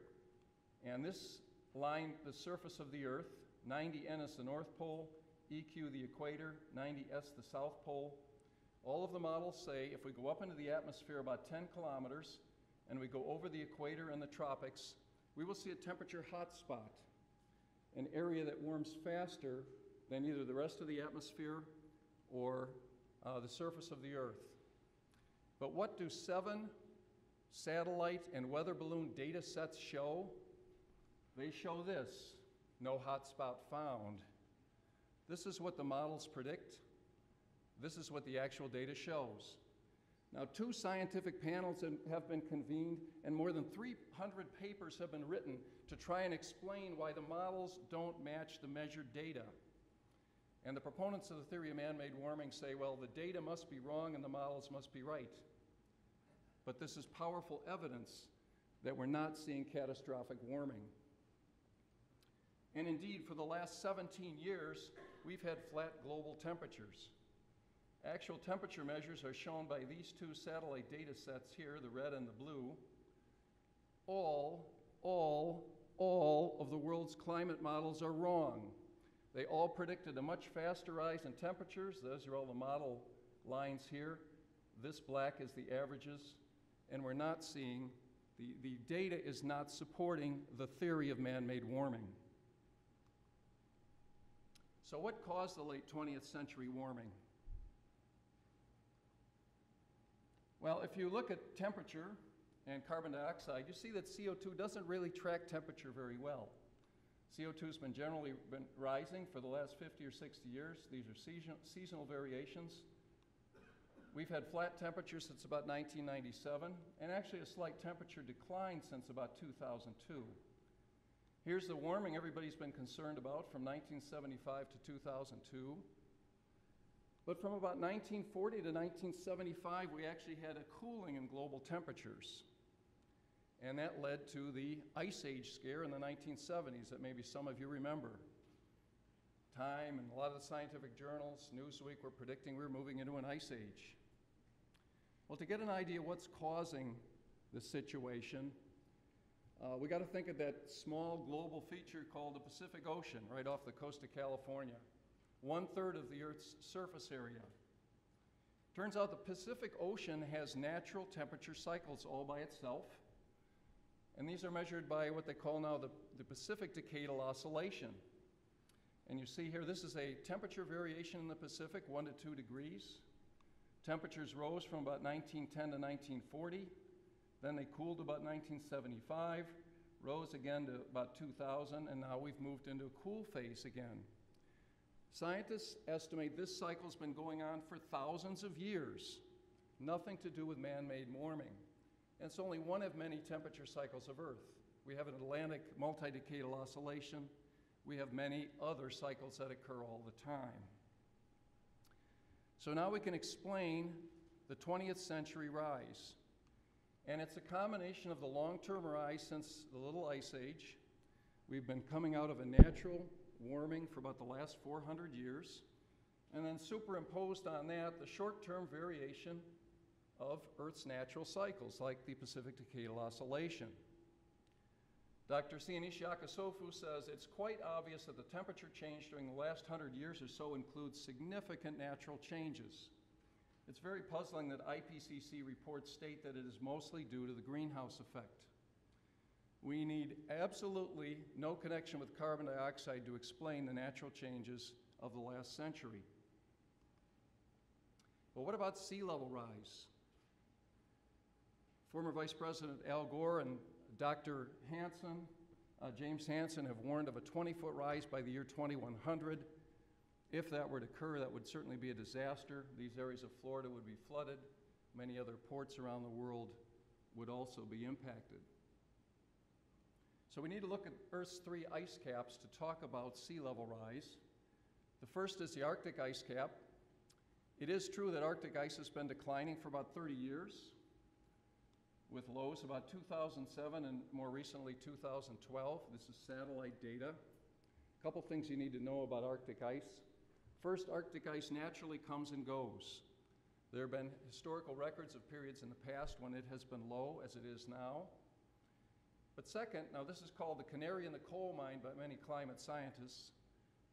and this line, the surface of the Earth, 90N is the North Pole, EQ the equator, 90S the South Pole. All of the models say if we go up into the atmosphere about 10 kilometers, and we go over the equator and the tropics, we will see a temperature hotspot, an area that warms faster than either the rest of the atmosphere or the surface of the Earth. But what do 7 satellite and weather balloon data sets show? They show this, no hotspot found. This is what the models predict. This is what the actual data shows. Now, 2 scientific panels have been convened, and more than 300 papers have been written to try and explain why the models don't match the measured data. And the proponents of the theory of man-made warming say, well, the data must be wrong and the models must be right. But this is powerful evidence that we're not seeing catastrophic warming. And indeed, for the last 17 years, we've had flat global temperatures. Actual temperature measures are shown by these two satellite data sets here, the red and the blue. All of the world's climate models are wrong. They all predicted a much faster rise in temperatures. Those are all the model lines here. This black is the averages, and we're not seeing, the data is not supporting the theory of man-made warming. So what caused the late 20th century warming? Well, if you look at temperature and carbon dioxide, you see that CO2 doesn't really track temperature very well. CO2 has been generally rising for the last 50 or 60 years. These are seasonal variations. We've had flat temperatures since about 1997, and actually a slight temperature decline since about 2002. Here's the warming everybody's been concerned about from 1975 to 2002. But from about 1940 to 1975, we actually had a cooling in global temperatures. And that led to the Ice Age scare in the 1970s that maybe some of you remember. Time and a lot of the scientific journals, Newsweek, were predicting we were moving into an ice age. Well, to get an idea what's causing this situation, we got to think of that small global feature called the Pacific Ocean right off the coast of California. 1/3 of the Earth's surface area. Turns out the Pacific Ocean has natural temperature cycles all by itself, and these are measured by what they call now the Pacific Decadal Oscillation. And you see here, this is a temperature variation in the Pacific, 1 to 2 degrees. Temperatures rose from about 1910 to 1940, then they cooled about 1975, rose again to about 2000, and now we've moved into a cool phase again. Scientists estimate this cycle's been going on for thousands of years, nothing to do with man-made warming. And it's only one of many temperature cycles of Earth. We have an Atlantic multi-decadal oscillation. We have many other cycles that occur all the time. So now we can explain the 20th century rise. And it's a combination of the long-term rise since the Little Ice Age. We've been coming out of a natural warming for about the last 400 years, and then superimposed on that the short-term variation of Earth's natural cycles, like the Pacific Decadal Oscillation. Dr. Sianishi Akasofu says it's quite obvious that the temperature change during the last 100 years or so includes significant natural changes. It's very puzzling that IPCC reports state that it is mostly due to the greenhouse effect. We need absolutely no connection with carbon dioxide to explain the natural changes of the last century. But what about sea level rise? Former Vice President Al Gore and Dr. Hansen, James Hansen, have warned of a 20-foot rise by the year 2100. If that were to occur, that would certainly be a disaster. These areas of Florida would be flooded. Many other ports around the world would also be impacted. So we need to look at Earth's 3 ice caps to talk about sea level rise. The first is the Arctic ice cap. It is true that Arctic ice has been declining for about 30 years, with lows about 2007 and more recently 2012. This is satellite data. A couple things you need to know about Arctic ice. First, Arctic ice naturally comes and goes. There have been historical records of periods in the past when it has been low, as it is now. But second, now this is called the canary in the coal mine by many climate scientists,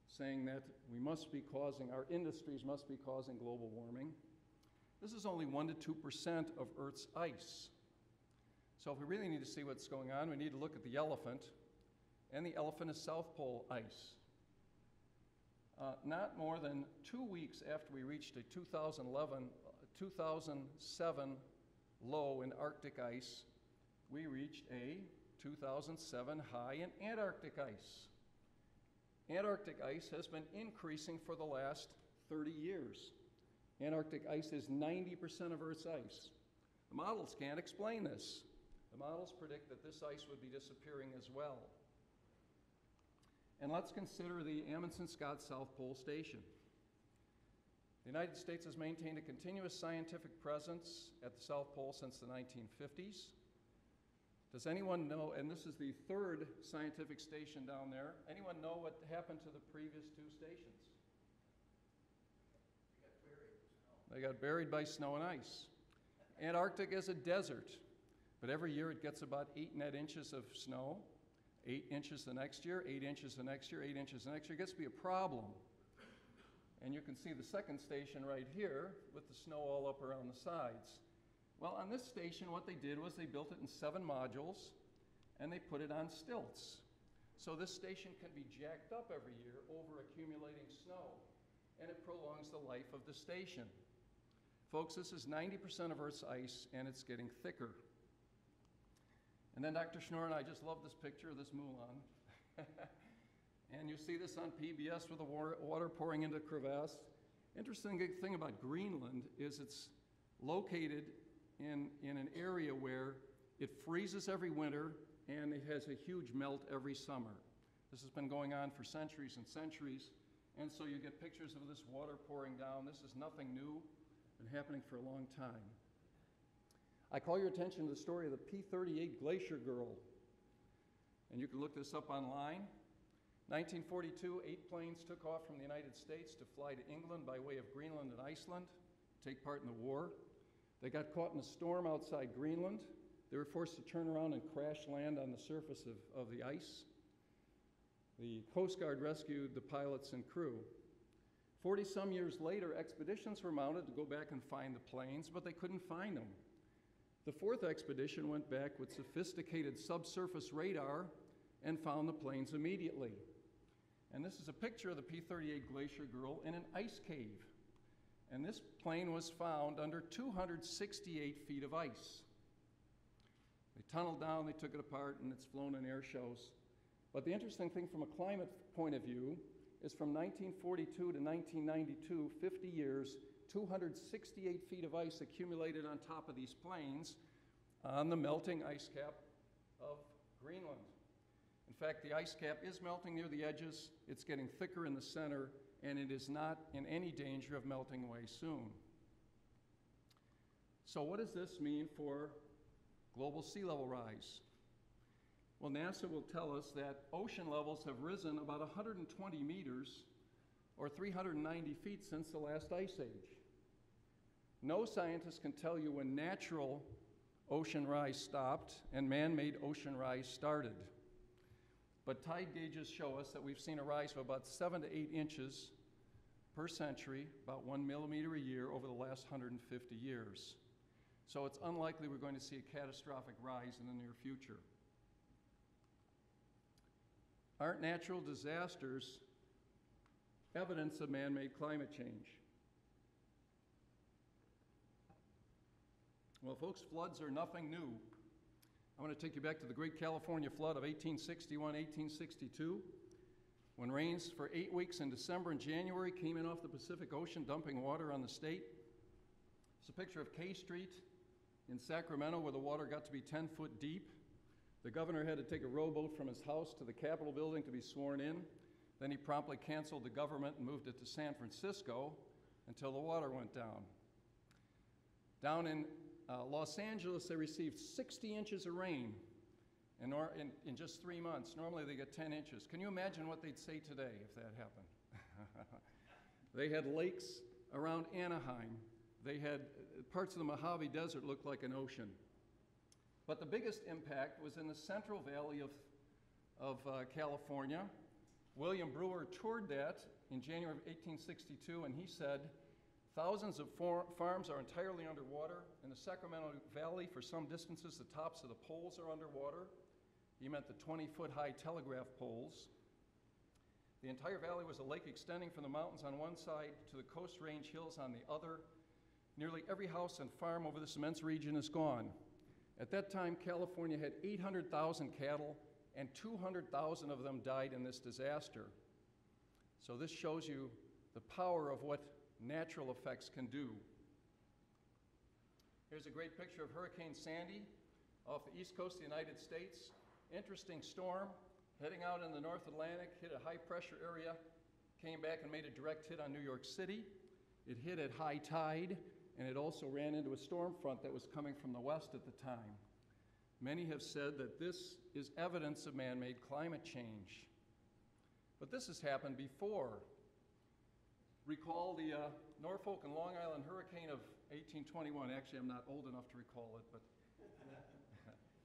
saying that our industries must be causing global warming. This is only 1 to 2% of Earth's ice. So if we really need to see what's going on, we need to look at the elephant, and the elephant is South Pole ice. Not more than 2 weeks after we reached a 2007 low in Arctic ice, we reached a 2007 high in Antarctic ice. Antarctic ice has been increasing for the last 30 years. Antarctic ice is 90% of Earth's ice. The models can't explain this. The models predict that this ice would be disappearing as well. And let's consider the Amundson-Scott South Pole Station. The United States has maintained a continuous scientific presence at the South Pole since the 1950s. Does anyone know, and this is the third scientific station down there, anyone know what happened to the previous two stations? They got buried by snow and ice. Antarctic is a desert, but every year it gets about 8 net inches of snow, 8 inches the next year, 8 inches the next year, 8 inches the next year. It gets to be a problem. And you can see the second station right here with the snow all up around the sides. Well, on this station, what they did was they built it in 7 modules, and they put it on stilts. So this station can be jacked up every year over accumulating snow, and it prolongs the life of the station. Folks, this is 90% of Earth's ice, and it's getting thicker. And then Dr. Schnorr and I just love this picture of this Mulan. And you see this on PBS with the water pouring into the crevasse. Interesting thing about Greenland is it's located in an area where it freezes every winter and it has a huge melt every summer. This has been going on for centuries and centuries, and so you get pictures of this water pouring down. This is nothing new, been happening for a long time. I call your attention to the story of the P-38 Glacier girl, and you can look this up online. 1942, 8 planes took off from the United States to fly to England by way of Greenland and Iceland, take part in the war. They got caught in a storm outside Greenland. They were forced to turn around and crash land on the surface of the ice. The Coast Guard rescued the pilots and crew. 40-some years later, expeditions were mounted to go back and find the planes, but they couldn't find them. The 4th expedition went back with sophisticated subsurface radar and found the planes immediately. And this is a picture of the P-38 Glacier girl in an ice cave. And this plane was found under 268 feet of ice. They tunneled down, they took it apart, and it's flown in air shows. But the interesting thing from a climate point of view is from 1942 to 1992, 50 years, 268 feet of ice accumulated on top of these planes on the melting ice cap of Greenland. In fact, the ice cap is melting near the edges, it's getting thicker in the center, and it is not in any danger of melting away soon. So what does this mean for global sea level rise? Well, NASA will tell us that ocean levels have risen about 120 meters or 390 feet since the last ice age. No scientist can tell you when natural ocean rise stopped and man-made ocean rise started. But tide gauges show us that we've seen a rise of about 7 to 8 inches per century, about 1 millimeter a year over the last 150 years. So it's unlikely we're going to see a catastrophic rise in the near future. Aren't natural disasters evidence of man-made climate change? Well, folks, floods are nothing new. I want to take you back to the Great California Flood of 1861-1862, when rains for 8 weeks in December and January came in off the Pacific Ocean, dumping water on the state. It's a picture of K Street in Sacramento, where the water got to be 10 foot deep. The governor had to take a rowboat from his house to the Capitol building to be sworn in. Then he promptly canceled the government and moved it to San Francisco until the water went down. Down in Los Angeles, they received 60 inches of rain in just 3 months. Normally they get 10 inches. Can you imagine what they'd say today if that happened? They had lakes around Anaheim. They had parts of the Mojave Desert looked like an ocean. But the biggest impact was in the Central Valley of California. William Brewer toured that in January of 1862, and he said, thousands of farms are entirely underwater. In the Sacramento Valley, for some distances, the tops of the poles are underwater. He meant the 20-foot high telegraph poles. The entire valley was a lake extending from the mountains on one side to the Coast Range hills on the other. Nearly every house and farm over this immense region is gone. At that time, California had 800,000 cattle, and 200,000 of them died in this disaster. So this shows you the power of what natural effects can do. Here's a great picture of Hurricane Sandy off the east coast of the United States. Interesting storm, heading out in the North Atlantic, hit a high pressure area, came back and made a direct hit on New York City. It hit at high tide, and it also ran into a storm front that was coming from the west at the time. Many have said that this is evidence of man-made climate change. But this has happened before. Recall the Norfolk and Long Island hurricane of 1821. Actually, I'm not old enough to recall it, but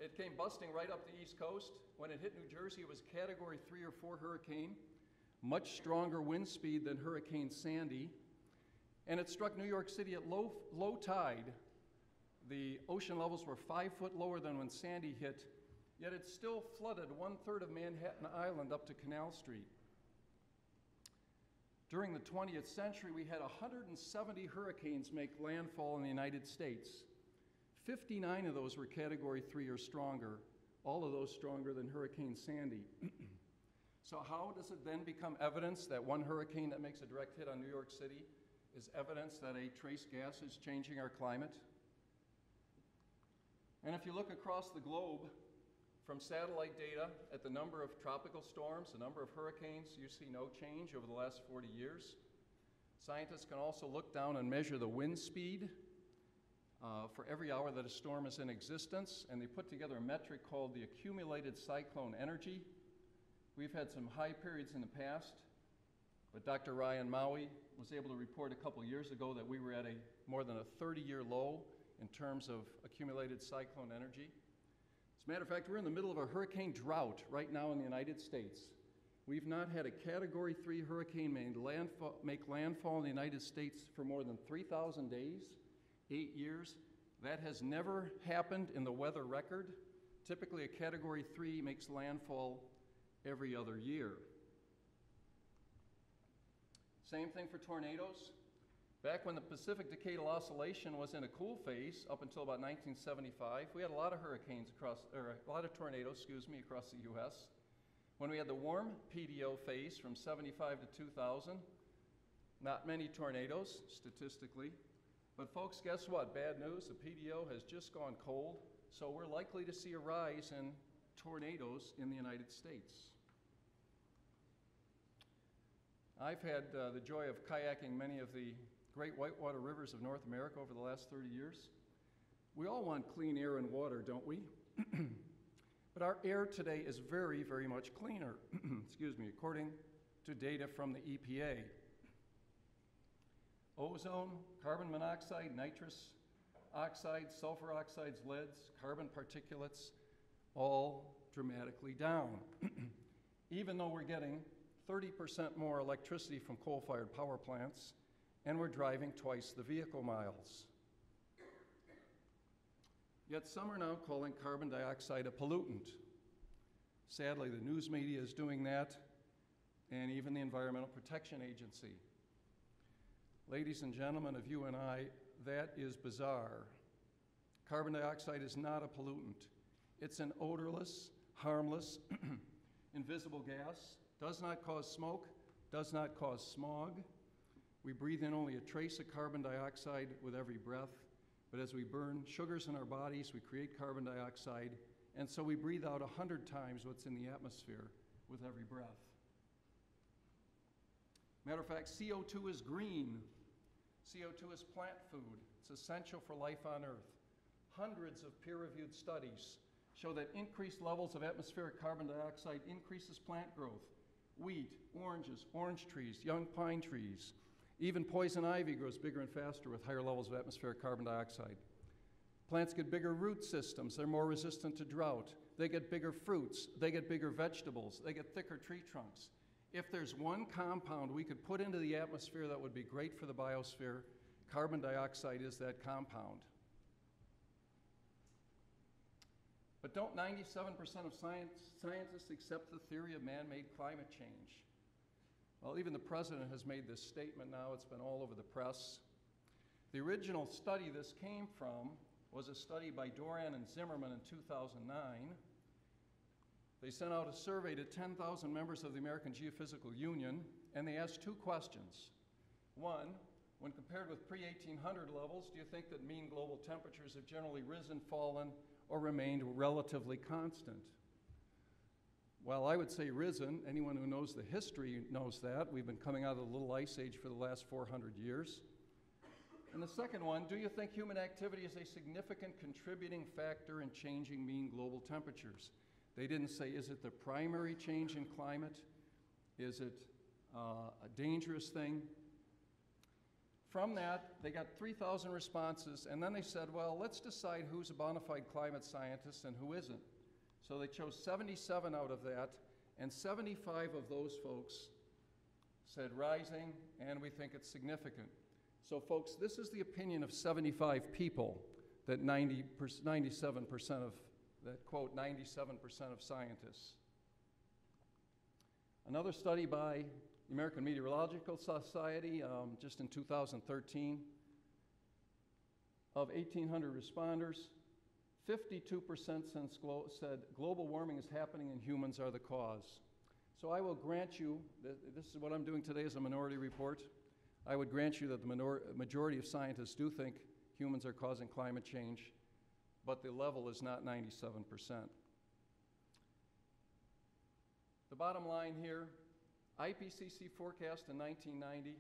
it came busting right up the East Coast. When it hit New Jersey, it was Category 3 or 4 hurricane, much stronger wind speed than Hurricane Sandy, and it struck New York City at low tide. The ocean levels were 5 foot lower than when Sandy hit, yet it still flooded 1/3 of Manhattan Island up to Canal Street. During the 20th century, we had 170 hurricanes make landfall in the United States. 59 of those were Category 3 or stronger, all of those stronger than Hurricane Sandy. So how does it then become evidence that one hurricane that makes a direct hit on New York City is evidence that a trace gas is changing our climate? And if you look across the globe, from satellite data at the number of tropical storms, the number of hurricanes, you see no change over the last 40 years. Scientists can also look down and measure the wind speed for every hour that a storm is in existence, and they put together a metric called the accumulated cyclone energy. We've had some high periods in the past, but Dr. Ryan Maui was able to report a couple years ago that we were at more than a 30-year low in terms of accumulated cyclone energy. As a matter of fact, we're in the middle of a hurricane drought right now in the United States. We've not had a Category 3 hurricane make landfall in the United States for more than 3,000 days, 8 years. That has never happened in the weather record. Typically, a Category 3 makes landfall every other year. Same thing for tornadoes. Back when the Pacific Decadal Oscillation was in a cool phase, up until about 1975, we had a lot of tornadoes, across the U.S. When we had the warm PDO phase from 75 to 2000, not many tornadoes, statistically. But folks, guess what? Bad news, the PDO has just gone cold, so we're likely to see a rise in tornadoes in the United States. I've had the joy of kayaking many of the great whitewater rivers of North America over the last 30 years. We all want clean air and water, don't we? But our air today is very, very much cleaner, according to data from the EPA. Ozone, carbon monoxide, nitrous oxides, sulfur oxides, leads, carbon particulates, all dramatically down. Even though we're getting 30% more electricity from coal-fired power plants, and we're driving twice the vehicle miles. Yet some are now calling carbon dioxide a pollutant. Sadly, the news media is doing that, and even the Environmental Protection Agency. Ladies and gentlemen of you and I, that is bizarre. Carbon dioxide is not a pollutant. It's an odorless, harmless, invisible gas, does not cause smoke, does not cause smog. We breathe in only a trace of carbon dioxide with every breath, but as we burn sugars in our bodies, we create carbon dioxide, and so we breathe out 100 times what's in the atmosphere with every breath. Matter of fact, CO2 is green. CO2 is plant food. It's essential for life on Earth. Hundreds of peer-reviewed studies show that increased levels of atmospheric carbon dioxide increases plant growth. Wheat, oranges, orange trees, young pine trees. Even poison ivy grows bigger and faster with higher levels of atmospheric carbon dioxide. Plants get bigger root systems. They're more resistant to drought. They get bigger fruits. They get bigger vegetables. They get thicker tree trunks. If there's one compound we could put into the atmosphere that would be great for the biosphere, carbon dioxide is that compound. But don't 97% of scientists accept the theory of man-made climate change? Well, even the president has made this statement now. It's been all over the press. The original study this came from was a study by Doran and Zimmerman in 2009. They sent out a survey to 10,000 members of the American Geophysical Union, and they asked two questions. One, when compared with pre-1800 levels, do you think that mean global temperatures have generally risen, fallen, or remained relatively constant? Well, I would say risen. Anyone who knows the history knows that. We've been coming out of the Little Ice Age for the last 400 years. And the second one, do you think human activity is a significant contributing factor in changing mean global temperatures? They didn't say, is it the primary change in climate? Is it a dangerous thing? From that, they got 3,000 responses, and then they said, well, let's decide who's a bona fide climate scientist and who isn't. So they chose 77 out of that, and 75 of those folks said rising, and we think it's significant. So folks, this is the opinion of 75 people that 97% of, that quote, 97% of scientists. Another study by the American Meteorological Society, just in 2013, of 1,800 responders, 52% said global warming is happening and humans are the cause. So I will grant you, this is what I'm doing today as a minority report, I would grant you that the majority of scientists do think humans are causing climate change, but the level is not 97%. The bottom line here, IPCC forecast in 1990,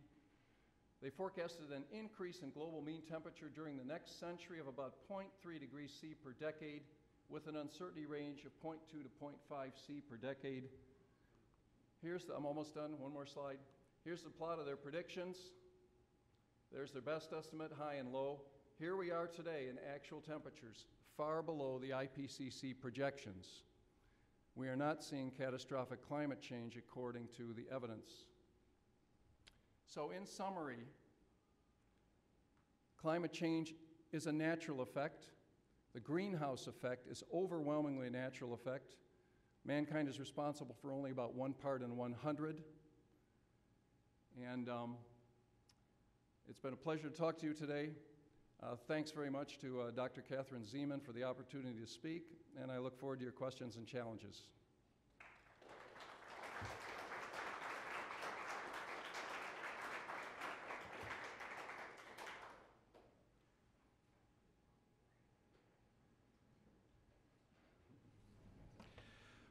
they forecasted an increase in global mean temperature during the next century of about 0.3 degrees C per decade, with an uncertainty range of 0.2 to 0.5 C per decade. I'm almost done, one more slide. Here's the plot of their predictions. There's their best estimate, high and low. Here we are today in actual temperatures, far below the IPCC projections. We are not seeing catastrophic climate change according to the evidence. So in summary, climate change is a natural effect. The greenhouse effect is overwhelmingly a natural effect. Mankind is responsible for only about 1 part in 100. And it's been a pleasure to talk to you today. Thanks very much to Dr. Catherine Zeman for the opportunity to speak, and I look forward to your questions and challenges.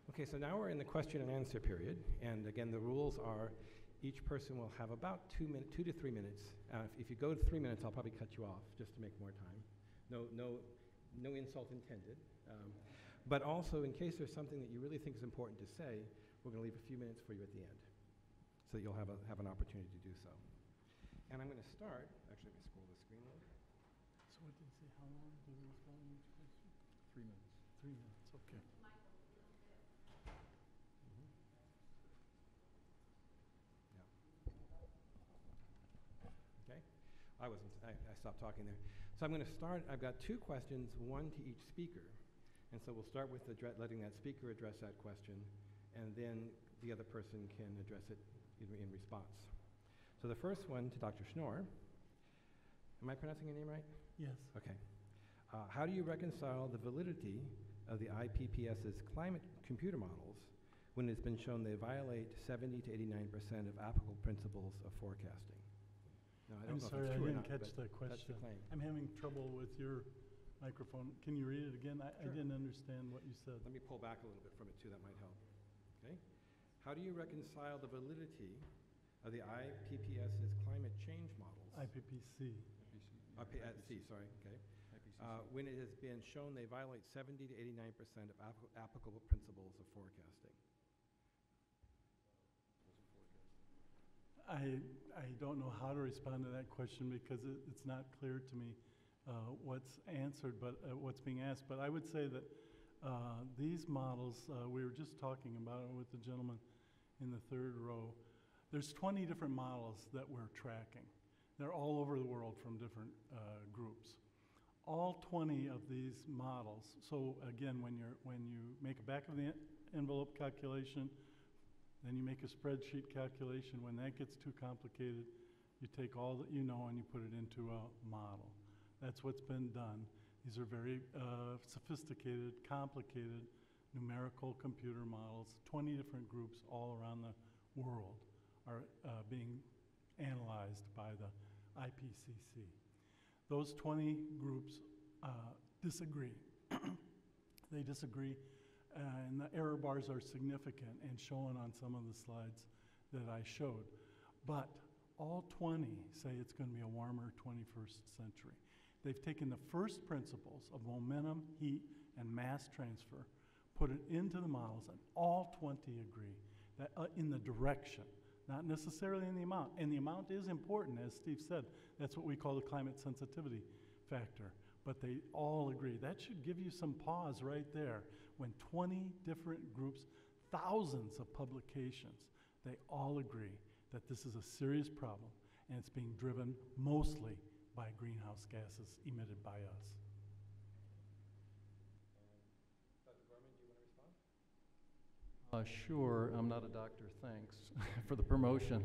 Okay, so now we're in the question and answer period, and again, the rules are each person will have about 2 to 3 minutes. If you go to 3 minutes, I'll probably cut you off just to make more time. No insult intended. But also, in case there's something that you really think is important to say, we're going to leave a few minutes for you at the end, so that you'll have an opportunity to do so. And I'm going to start. Actually, let me scroll the screen a little. So what did you say? How long do we respond to each question? 3 minutes. 3 minutes, okay. I stopped talking there. So I'm going to start. I've got 2 questions, one to each speaker. And so we'll start with letting that speaker address that question, and then the other person can address it in response. So the first one to Dr. Schnorr. Am I pronouncing your name right? Yes. Okay. How do you reconcile the validity of the IPPS's climate computer models when it's been shown they violate 70 to 89% of applicable principles of forecasting? Now, I'm sorry, I didn't catch that question. That's the claim. I'm having trouble with your microphone. Can you read it again? I didn't understand what you said. Let me pull back a little bit from it too, that might help. Okay? How do you reconcile the validity of the IPPS's climate change models? IPPC. Sorry, okay. When it has been shown they violate 70 to 89% of applicable principles of forecasting? I don't know how to respond to that question because it's not clear to me what's answered, but what's being asked. But I would say that these models, we were just talking about it with the gentleman in the third row. There's 20 different models that we're tracking. They're all over the world from different groups. All 20 of these models, so again, when you make a back of the envelope calculation, then you make a spreadsheet calculation. When that gets too complicated, you take all that you know and you put it into a model. That's what's been done. These are very sophisticated, complicated numerical computer models. 20 different groups all around the world are being analyzed by the IPCC. Those 20 groups disagree. They disagree, and the error bars are significant and shown on some of the slides that I showed. But all 20 say it's going to be a warmer 21st century. They've taken the first principles of momentum, heat, and mass transfer, put it into the models, and all 20 agree that in the direction, not necessarily in the amount. And the amount is important, as Steve said. That's what we call the climate sensitivity factor. But they all agree. That should give you some pause right there. When 20 different groups, thousands of publications, they all agree that this is a serious problem, and it's being driven mostly by greenhouse gases emitted by us. Dr. Gorman, do you want to respond? Sure, I'm not a doctor, thanks for the promotion.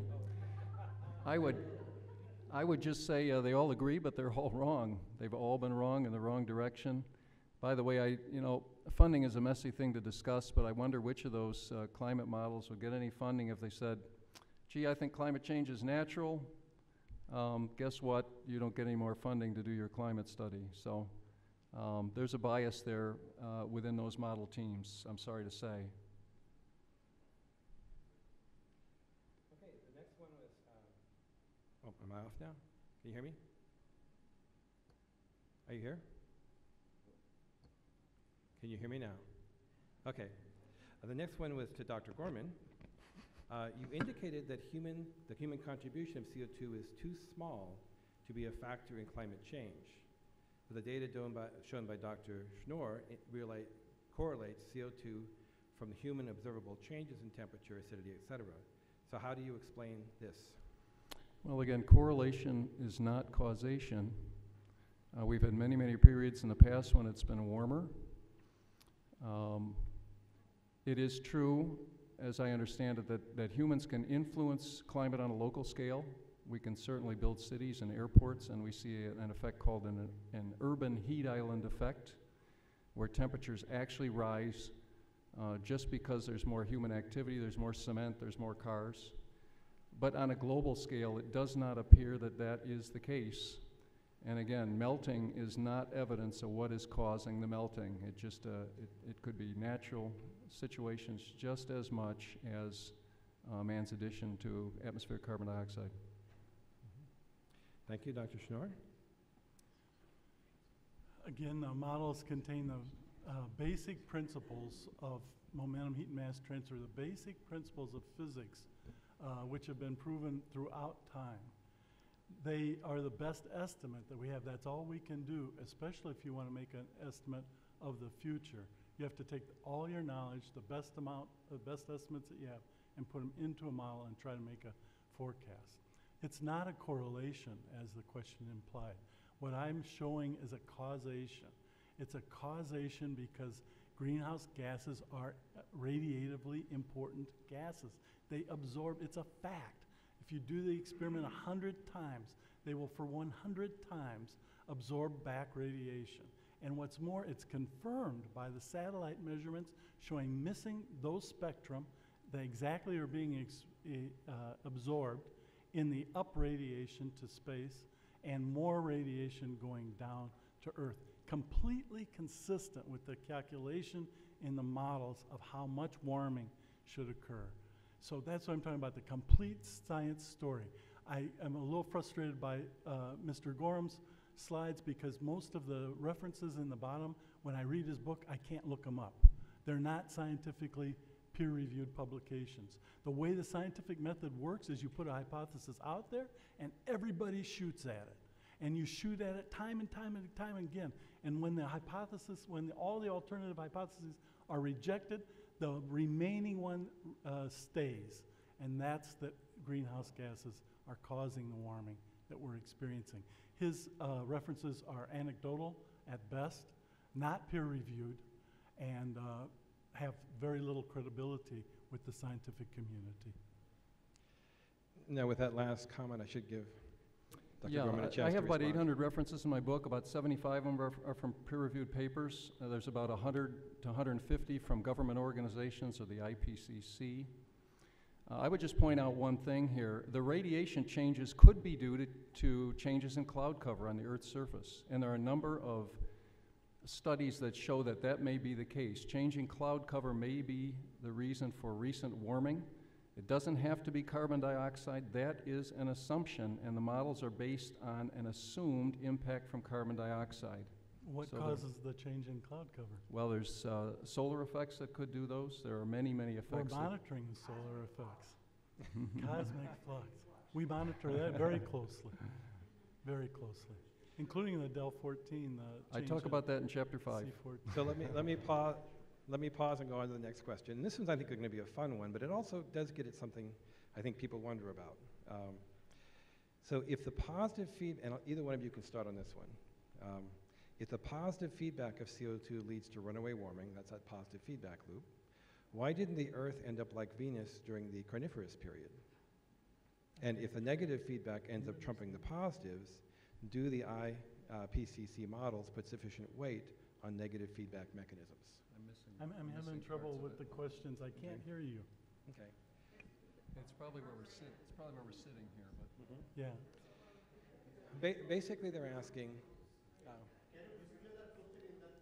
I would just say they all agree, but they're all wrong. They've all been wrong in the wrong direction. By the way, funding is a messy thing to discuss, but I wonder which of those climate models would get any funding if they said, gee, I think climate change is natural. Guess what? You don't get any more funding to do your climate study. So there's a bias there within those model teams, I'm sorry to say. Okay, the next one was, am I off now? Can you hear me? Are you here? Can you hear me now? Okay. The next one was to Dr. Gorman. You indicated that the human contribution of CO2 is too small to be a factor in climate change. But the data shown by Dr. Schnorr correlates CO2 from the human observable changes in temperature, acidity, etc. So how do you explain this? Well, again, correlation is not causation. We've had many, many periods in the past when it's been warmer. It is true, as I understand it, that humans can influence climate on a local scale. We can certainly build cities and airports, and we see an effect called an urban heat island effect, where temperatures actually rise just because there's more human activity, there's more cement, there's more cars. But on a global scale, it does not appear that that is the case. And again, melting is not evidence of what is causing the melting. It just, it could be natural situations just as much as man's addition to atmospheric carbon dioxide. Thank you, Dr. Schnorr. Again, the models contain the basic principles of momentum, heat, and mass transfer, the basic principles of physics, which have been proven throughout time. They are the best estimate that we have. That's all we can do, especially if you want to make an estimate of the future. You have to take all your knowledge, the best estimates that you have, and put them into a model and try to make a forecast. It's not a correlation, as the question implied. What I'm showing is a causation. It's a causation because greenhouse gases are radiatively important gases. They absorb, it's a fact. If you do the experiment 100 times, they will for 100 times absorb back radiation. And what's more, it's confirmed by the satellite measurements showing missing those spectrum that exactly are being absorbed in the up radiation to space and more radiation going down to Earth. Completely consistent with the calculation in the models of how much warming should occur. So that's what I'm talking about, the complete science story. I am a little frustrated by Mr. Gorham's slides because most of the references in the bottom, when I read his book, I can't look them up. They're not scientifically peer-reviewed publications. The way the scientific method works is you put a hypothesis out there and everybody shoots at it. And you shoot at it time and time and time again. And when the hypothesis, all the alternative hypotheses are rejected, the remaining one stays. And that's that greenhouse gases are causing the warming that we're experiencing. His references are anecdotal at best, not peer-reviewed, and have very little credibility with the scientific community. Now, with that last comment, I should give Dr. Gorman a chance to I have about respond. 800 references in my book. About 75 of them are from peer-reviewed papers. There's about 100 to 150 from government organizations or the IPCC. I would just point out one thing here. The radiation changes could be due to changes in cloud cover on the Earth's surface. And there are a number of studies that show that that may be the case. Changing cloud cover may be the reason for recent warming. It doesn't have to be carbon dioxide. That is an assumption, and the models are based on an assumed impact from carbon dioxide. What So causes the change in cloud cover? Well, there's solar effects that could do those. There are many, many We're effects. monitoring the solar effects. Cosmic flux. We monitor that very closely, including the Del 14. I talk about that in Chapter 5. So let me pause and go on to the next question. And this one's, I think, going to be a fun one, but it also does get at something I think people wonder about. So if the positive and either one of you can start on this one. If the positive feedback of CO2 leads to runaway warming, that's that positive feedback loop, why didn't the Earth end up like Venus during the Carniferous period? And if the negative feedback ends up trumping the positives, do the IPCC models put sufficient weight on negative feedback mechanisms? I'm having trouble with the questions. I can't hear you. Okay. It's probably where we're sitting. It's probably where we're sitting here, but Yeah. Basically, they're asking.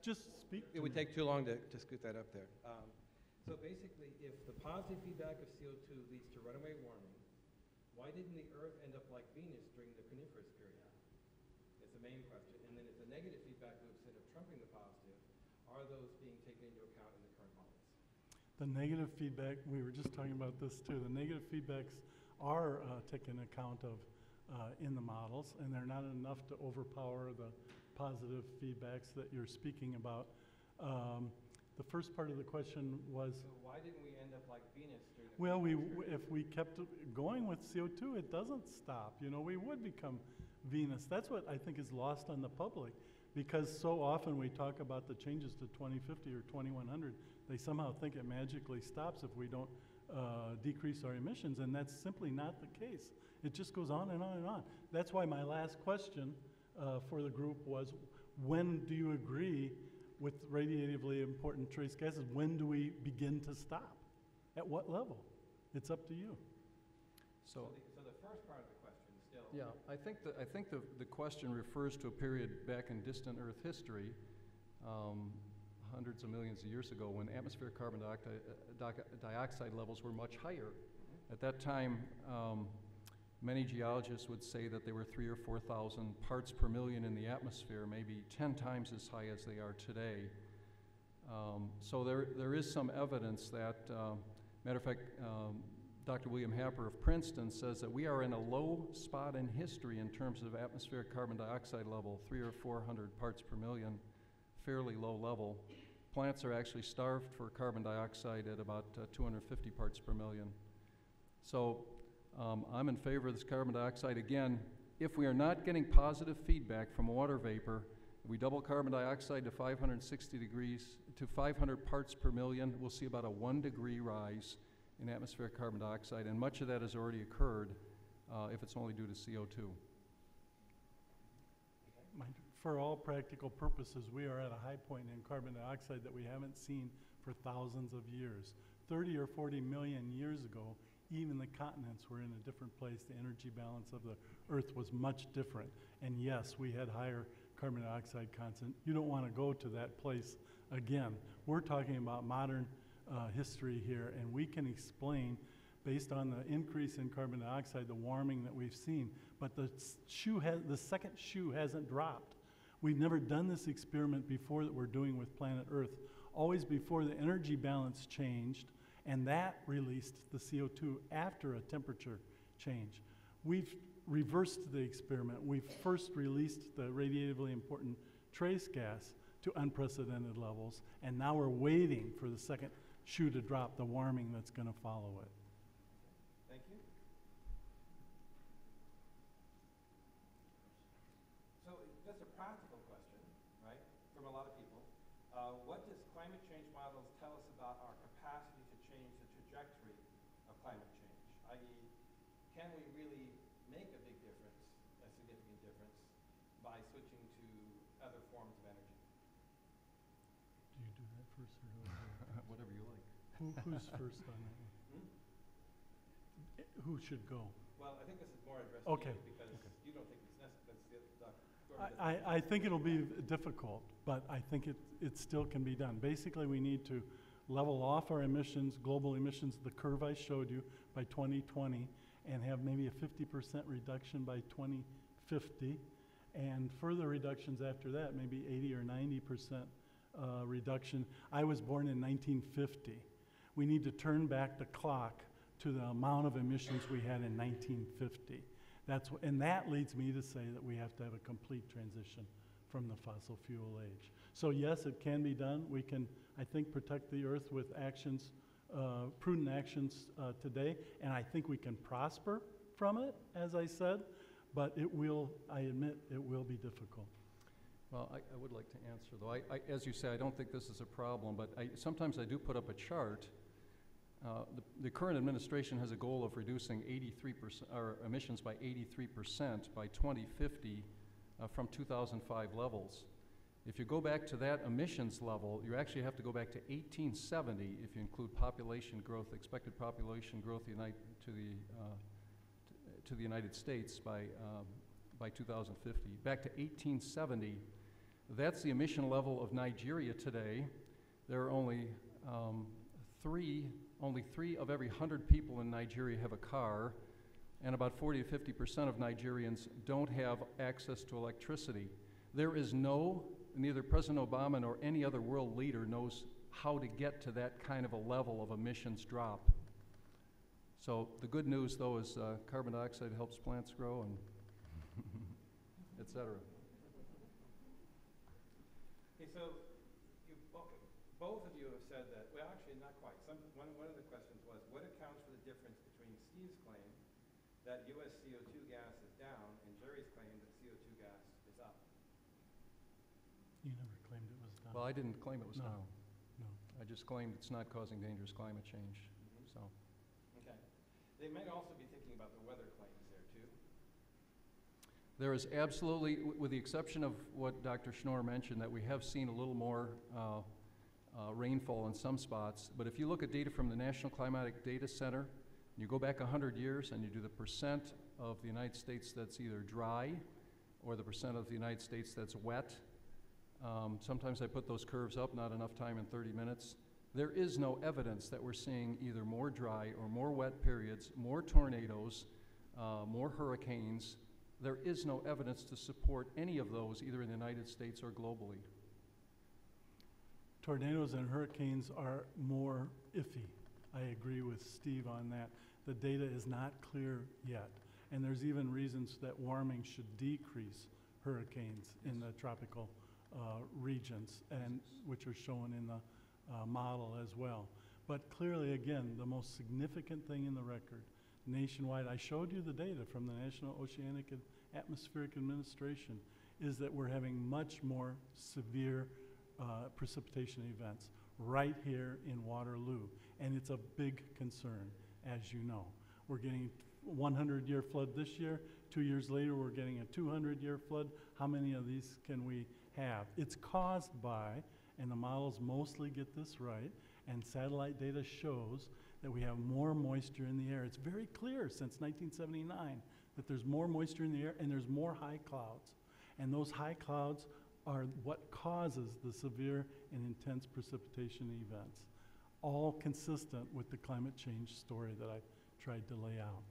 Just speak. It would take too long to scoot that up there. So basically, if the positive feedback of CO2 leads to runaway warming, why didn't the Earth end up like Venus during the Carniferous period? It's the main question. And then if the negative feedback loops end up trumping the positive, are those being taken into account in the current models? The negative feedback, we were just talking about this too, the negative feedbacks are taken account of in the models, and they're not enough to overpower the positive feedbacks that you're speaking about. The first part of the question was, So why didn't we end up like Venus during the well, Carniferous period? if we kept going with CO2, it doesn't stop. You know, we would become Venus. That's what I think is lost on the public, because so often we talk about the changes to 2050 or 2100. They somehow think it magically stops if we don't decrease our emissions, and that's simply not the case. It just goes on and on and on. That's why my last question for the group was, when do you agree with radiatively important trace gases? When do we begin to stop? At what level? It's up to you. so So the first part of the question still. yeah, I think the question refers to a period back in distant Earth history, hundreds of millions of years ago, when atmospheric carbon dioxide levels were much higher. At that time, many geologists would say that they were 3,000 or 4,000 parts per million in the atmosphere, maybe 10 times as high as they are today. So there is some evidence that, matter of fact, Dr. William Happer of Princeton says that we are in a low spot in history in terms of atmospheric carbon dioxide level, 300 or 400 parts per million, fairly low level. Plants are actually starved for carbon dioxide at about 250 parts per million. So I'm in favor of this carbon dioxide. Again, if we are not getting positive feedback from water vapor, we double carbon dioxide to 560 degrees, to 500 parts per million, we'll see about a 1 degree rise in atmospheric carbon dioxide, and much of that has already occurred if it's only due to CO2. For all practical purposes, we are at a high point in carbon dioxide that we haven't seen for thousands of years. 30 or 40 million years ago, even the continents were in a different place. The energy balance of the Earth was much different. And yes, we had higher carbon dioxide content. You don't want to go to that place again. We're talking about modern history here, and we can explain, based on the increase in carbon dioxide, the warming that we've seen. But the second shoe hasn't dropped. We've never done this experiment before that we're doing with planet Earth. Always before the energy balance changed, and that released the CO2 after a temperature change. We've reversed the experiment. We've first released the radiatively important trace gas to unprecedented levels, and now we're waiting for the second shoe to drop, the warming that's going to follow it. Thank you. So just a practical question, right, from a lot of people. What does climate change models tell us about our capacity to change the trajectory of climate change? I.e., can we really make a big difference, a significant difference, by switching to other forms of energy? Do you do that first or do I? Whatever you like. Who's first on that one? Who should go? Well, I think this is more addressed Okay. to you because you don't think it's necessary. I think it'll be difficult, but I think it still can be done. Basically, we need to level off our emissions, global emissions, the curve I showed you, by 2020, and have maybe a 50% reduction by 2050, and further reductions after that, maybe 80 or 90% reduction. I was born in 1950. We need to turn back the clock to the amount of emissions we had in 1950. And that leads me to say that we have to have a complete transition from the fossil fuel age. So yes, it can be done. We can, I think, protect the Earth with actions, prudent actions today, and I think we can prosper from it, as I said, but it will, I admit, it will be difficult. Well, I would like to answer, though. As you say, I don't think this is a problem, but sometimes I do put up a chart. The current administration has a goal of reducing 83%, or emissions by 83% by 2050 from 2005 levels. If you go back to that emissions level, you actually have to go back to 1870 if you include population growth, expected population growth to the United States by 2050. Back to 1870, that's the emission level of Nigeria today. There are only three of every 100 people in Nigeria have a car, and about 40 to 50% of Nigerians don't have access to electricity. There is neither President Obama nor any other world leader knows how to get to that kind of a level of emissions drop. So the good news, though, is carbon dioxide helps plants grow, and et cetera. Okay, so both of you have said that, well, actually not quite. One of the questions was, what accounts for the difference between Steve's claim that U.S. CO2 gas is down and Jerry's claim that CO2 gas is up? You never claimed it was done. Well, I didn't claim it was No. down. No. I just claimed it's not causing dangerous climate change. So. Okay. They might also be thinking about the weather claims there, too. There is absolutely, with the exception of what Dr. Schnorr mentioned, that we have seen a little more rainfall in some spots. But if you look at data from the National Climatic Data Center, you go back 100 years and you do the percent of the United States that's either dry or the percent of the United States that's wet. Sometimes I put those curves up, not enough time in 30 minutes. There is no evidence that we're seeing either more dry or more wet periods, more tornadoes, more hurricanes. There is no evidence to support any of those either in the United States or globally. Tornadoes and hurricanes are more iffy. I agree with Steve on that. The data is not clear yet. And there's even reasons that warming should decrease hurricanes in the tropical regions, and which are shown in the model as well. But clearly, again, the most significant thing in the record, nationwide, I showed you the data from the National Oceanic and Atmospheric Administration, is that we're having much more severe precipitation events right here in Waterloo. And it's a big concern, as you know. We're getting 100-year flood this year. 2 years later, we're getting a 200-year flood. How many of these can we have? It's caused by, and the models mostly get this right, and satellite data shows that we have more moisture in the air. It's very clear since 1979 that there's more moisture in the air and there's more high clouds. And those high clouds are what causes the severe and intense precipitation events, all consistent with the climate change story that I tried to lay out.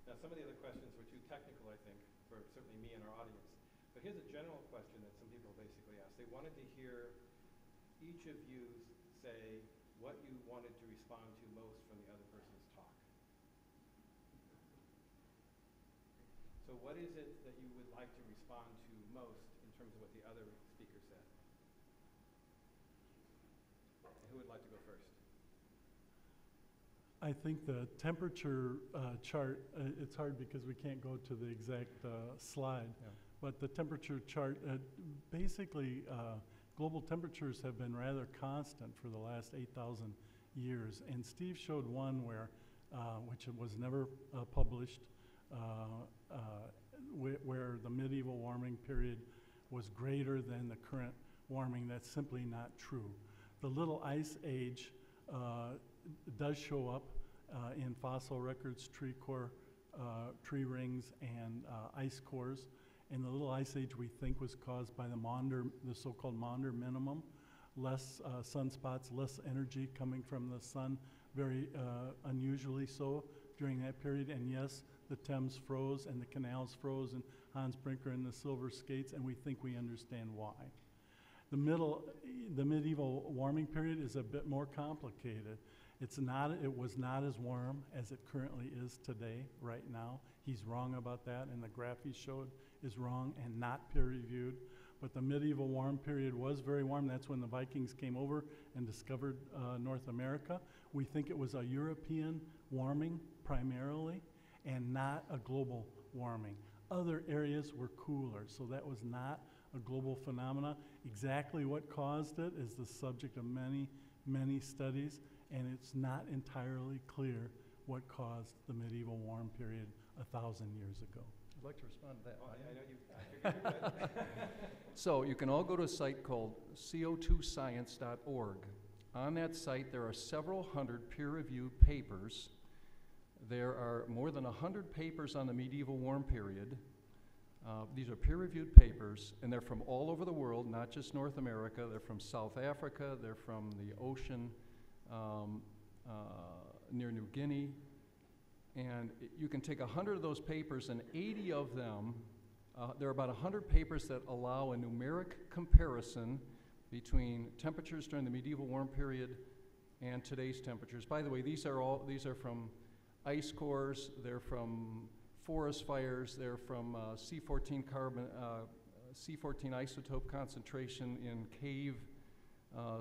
Now, some of the other questions were too technical, I think, for certainly me and our audience. But here's a general question that some people basically asked. They wanted to hear each of you say what you wanted to respond to most from the other person's talk. So what is it that you would like to respond to most in terms of what the other speaker said? And who would like to go first? I think the temperature chart, it's hard because we can't go to the exact slide, but the temperature chart, basically global temperatures have been rather constant for the last 8,000 years. And Steve showed one where, which was never published, where the medieval warming period was greater than the current warming. That's simply not true. The little ice age does show up in fossil records, tree core, tree rings, and ice cores. And the little ice age we think was caused by the so-called Maunder minimum. less sunspots, less energy coming from the sun, very unusually so during that period. And yes, the Thames froze and the canals froze and Hans Brinker and the Silver Skates, and we think we understand why. The medieval warming period is a bit more complicated. It was not as warm as it currently is today, right now. He's wrong about that, and the graph he showed is wrong and not peer-reviewed. But the medieval warm period was very warm. That's when the Vikings came over and discovered North America. We think it was a European warming primarily and not a global warming. Other areas were cooler, so that was not a global phenomena. Exactly what caused it is the subject of many, many studies, and it's not entirely clear what caused the medieval warm period 1,000 years ago. I'd like to respond to that. Oh, I know you, I figured you would. So you can all go to a site called co2science.org. On that site, there are several hundred peer-reviewed papers. There are more than 100 papers on the medieval warm period. These are peer-reviewed papers, and they're from all over the world, not just North America. They're from South Africa. They're from the ocean near New Guinea. And you can take 100 of those papers, and 80 of them, there are about 100 papers that allow a numeric comparison between temperatures during the medieval warm period and today's temperatures. By the way, these are from ice cores, they're from forest fires, they're from C14 isotope concentration in cave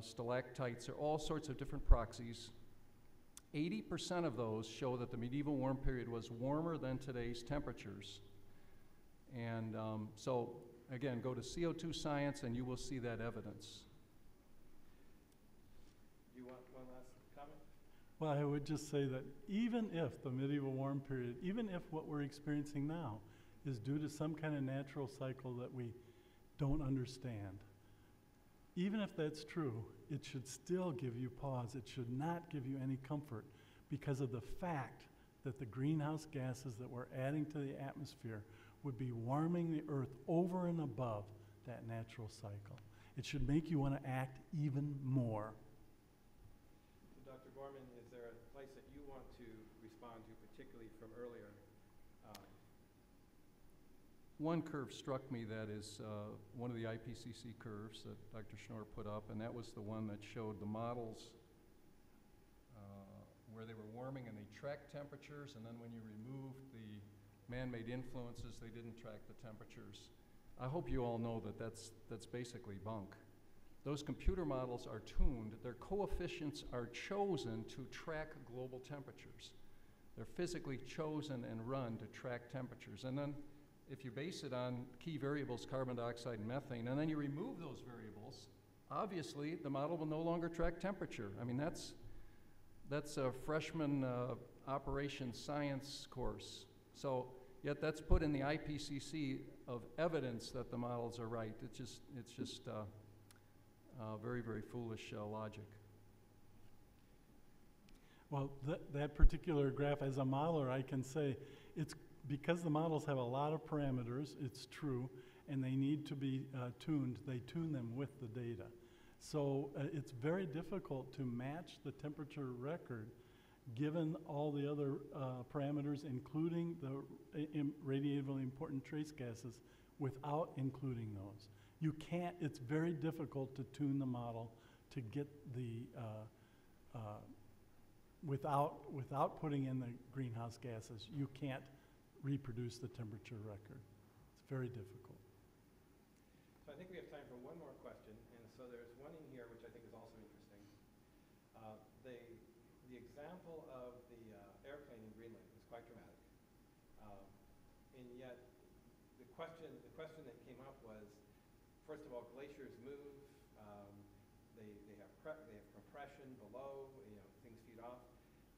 stalactites. There are all sorts of different proxies. 80% of those show that the medieval warm period was warmer than today's temperatures. And so, again, go to CO2 Science and you will see that evidence. Do you want one last comment? Well, I would just say that even if the medieval warm period, even if what we're experiencing now is due to some kind of natural cycle that we don't understand, even if that's true, it should still give you pause. It should not give you any comfort because of the fact that the greenhouse gases that we're adding to the atmosphere would be warming the Earth over and above that natural cycle. It should make you want to act even more. So Dr. Gorman, is there a place that you want to respond to, particularly from earlier? One curve struck me that is one of the IPCC curves that Dr. Schnorr put up, and that was the one that showed the models where they were warming and they tracked temperatures, and then when you removed the man-made influences, they didn't track the temperatures. I hope you all know that that's basically bunk. Those computer models are tuned, their coefficients are chosen to track global temperatures. They're physically chosen and run to track temperatures. And then if you base it on key variables, carbon dioxide and methane, and then you remove those variables, obviously the model will no longer track temperature. I mean, that's a freshman operations science course. So yet that's put in the IPCC of evidence that the models are right. It's just very, very foolish logic. Well, that particular graph, as a modeler, I can say it's because the models have a lot of parameters, it's true, and they need to be tuned. They tune them with the data. So it's very difficult to match the temperature record given all the other parameters, including the radiatively important trace gases, without including those. You can't, it's very difficult to tune the model to get the, without putting in the greenhouse gases, you can't reproduce the temperature record. It's very difficult. So I think we have time for one more question, and so there's one in here which I think is also interesting. The example of the airplane in Greenland is quite dramatic, and yet the question that came up was, first of all, glaciers move, they have compression below, things feed off,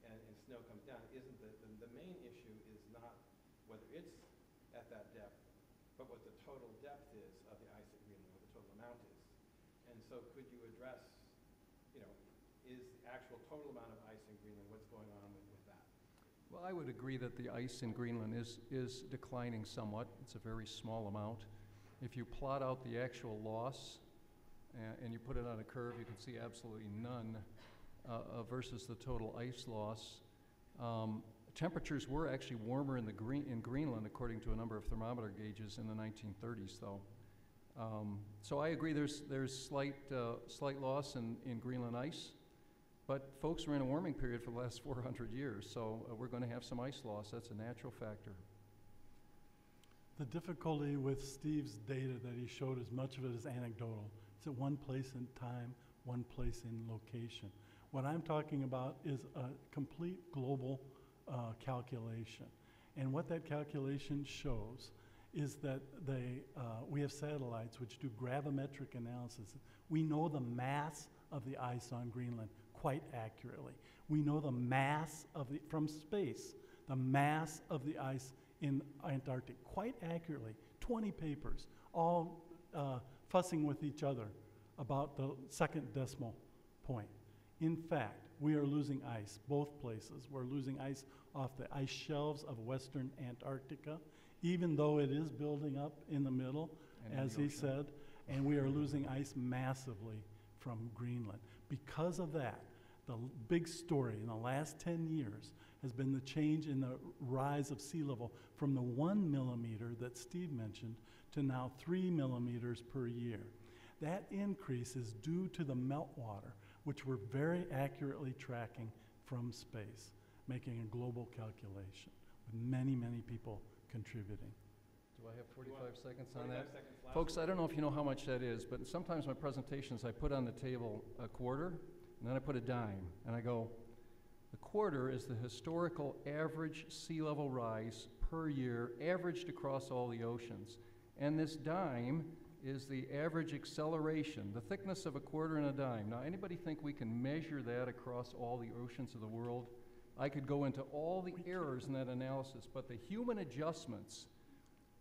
and snow comes down. Isn't the main issue is not whether it's at that depth, but what the total depth is of the ice at Greenland, what the total amount is. And so could you address, is the actual total amount of ice in Greenland, what's going on with that? Well, I would agree that the ice in Greenland is declining somewhat. It's a very small amount. If you plot out the actual loss and you put it on a curve, you can see absolutely none versus the total ice loss. Temperatures were actually warmer in Greenland, according to a number of thermometer gauges in the 1930s, though. So I agree there's slight loss in Greenland ice, but folks, we're in a warming period for the last 400 years, so we're going to have some ice loss. That's a natural factor. The difficulty with Steve's data that he showed is much of it is anecdotal. It's at one place in time, one place in location. What I'm talking about is a complete global calculation. And what that calculation shows is that we have satellites which do gravimetric analysis. We know the mass of the ice on Greenland quite accurately. We know the mass of from space, the mass of the ice in Antarctic quite accurately. 20 papers, all fussing with each other about the second decimal point. In fact, we are losing ice both places. We're losing ice off the ice shelves of western Antarctica, even though it is building up in the middle, as he said, and we are losing ice massively from Greenland. Because of that, the big story in the last 10 years has been the change in the rise of sea level from the 1 millimeter that Steve mentioned to now 3 millimeters per year. That increase is due to the meltwater, which we're very accurately tracking from space, making a global calculation with many, many people contributing. Do I have 45 seconds on that? Folks, I don't know if you know how much that is, but sometimes in my presentations I put on the table a quarter, and then I put a dime, and I go, the quarter is the historical average sea level rise per year, averaged across all the oceans. And this dime is the average acceleration, the thickness of a quarter and a dime. Now, anybody think we can measure that across all the oceans of the world? I could go into all the errors in that analysis, but the human adjustments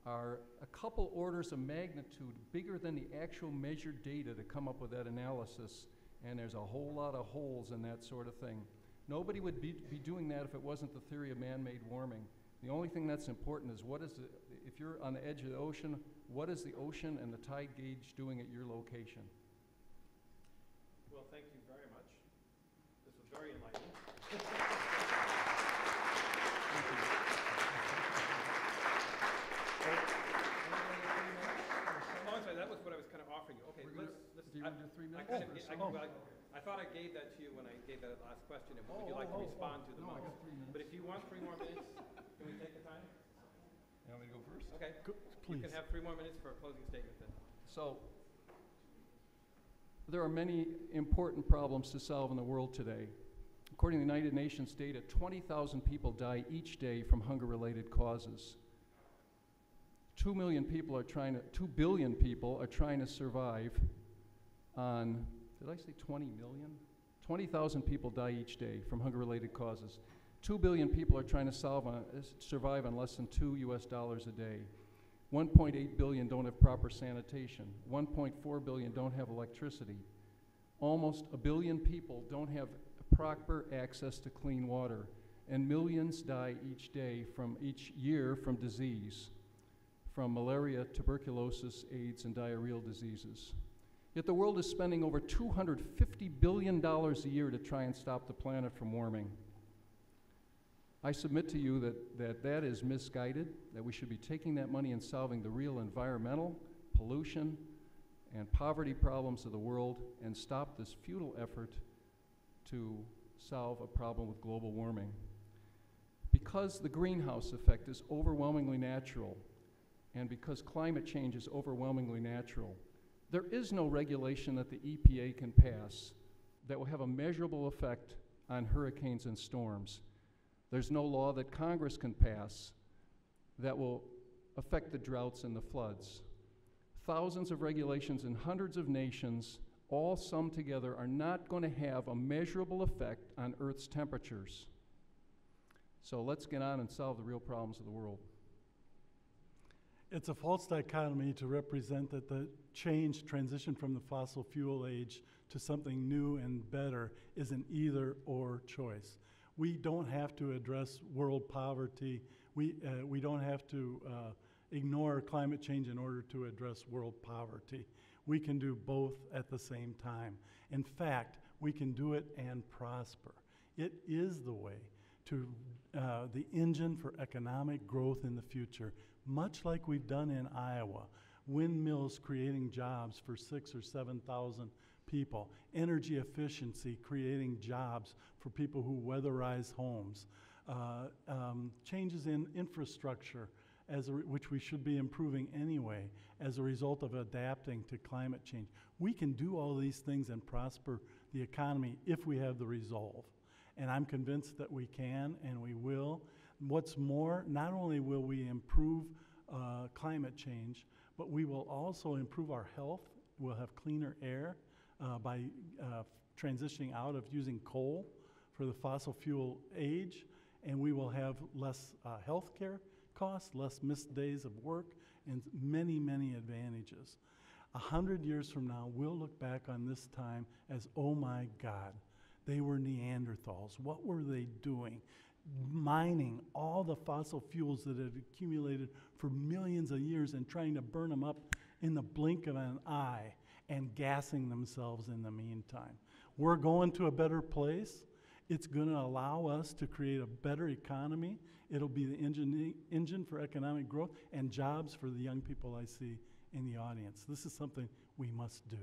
are a couple orders of magnitude bigger than the actual measured data to come up with that analysis, and there's a whole lot of holes in that sort of thing. Nobody would be doing that if it wasn't the theory of man-made warming. The only thing that's important is if you're on the edge of the ocean, what is the ocean and the tide gauge doing at your location? Well, thank you very much. This was very enlightening. That was what I was kind of offering you. Okay, do you want to do 3 minutes? I thought I gave that to you when I gave that last question, and would you like to respond to them? No, I got 3 minutes. But if you want 3 more minutes, can we take the time? You want me to go first? Okay. Please. You can have 3 more minutes for a closing statement then. So, there are many important problems to solve in the world today. According to the United Nations data, 20,000 people die each day from hunger-related causes. 2 billion people are trying to survive on, did I say 20 million? 20,000 people die each day from hunger-related causes. 2 billion people are trying to survive on less than $2 a day. 1.8 billion don't have proper sanitation. 1.4 billion don't have electricity. Almost 1 billion people don't have proper access to clean water. And millions die each year from disease, from malaria, tuberculosis, AIDS, and diarrheal diseases. Yet the world is spending over $250 billion a year to try and stop the planet from warming. I submit to you that is misguided, that we should be taking that money and solving the real environmental, pollution, and poverty problems of the world and stop this futile effort to solve a problem with global warming. Because the greenhouse effect is overwhelmingly natural, and because climate change is overwhelmingly natural, there is no regulation that the EPA can pass that will have a measurable effect on hurricanes and storms. There's no law that Congress can pass that will affect the droughts and the floods. Thousands of regulations in hundreds of nations, all summed together, are not going to have a measurable effect on Earth's temperatures. So let's get on and solve the real problems of the world. It's a false dichotomy to represent that the transition from the fossil fuel age to something new and better is an either-or choice. We don't have to address world poverty. We don't have to ignore climate change in order to address world poverty. We can do both at the same time. In fact, we can do it and prosper. It is the way to the engine for economic growth in the future, much like we've done in Iowa. Windmills creating jobs for 6,000 or 7,000 people. Energy efficiency creating jobs for people who weatherize homes. Changes in infrastructure, which we should be improving anyway as a result of adapting to climate change. We can do all these things and prosper the economy if we have the resolve. And I'm convinced that we can and we will. What's more, not only will we improve climate change, but we will also improve our health. We'll have cleaner air by transitioning out of using coal for the fossil fuel age, and we will have less health care costs, less missed days of work, and many, many advantages. 100 years from now, we'll look back on this time as, oh my God, they were Neanderthals. What were they doing? Mining all the fossil fuels that had accumulated for millions of years and trying to burn them up in the blink of an eye and gassing themselves in the meantime. We're going to a better place. It's going to allow us to create a better economy. It'll be the engine for economic growth and jobs for the young people I see in the audience. This is something we must do.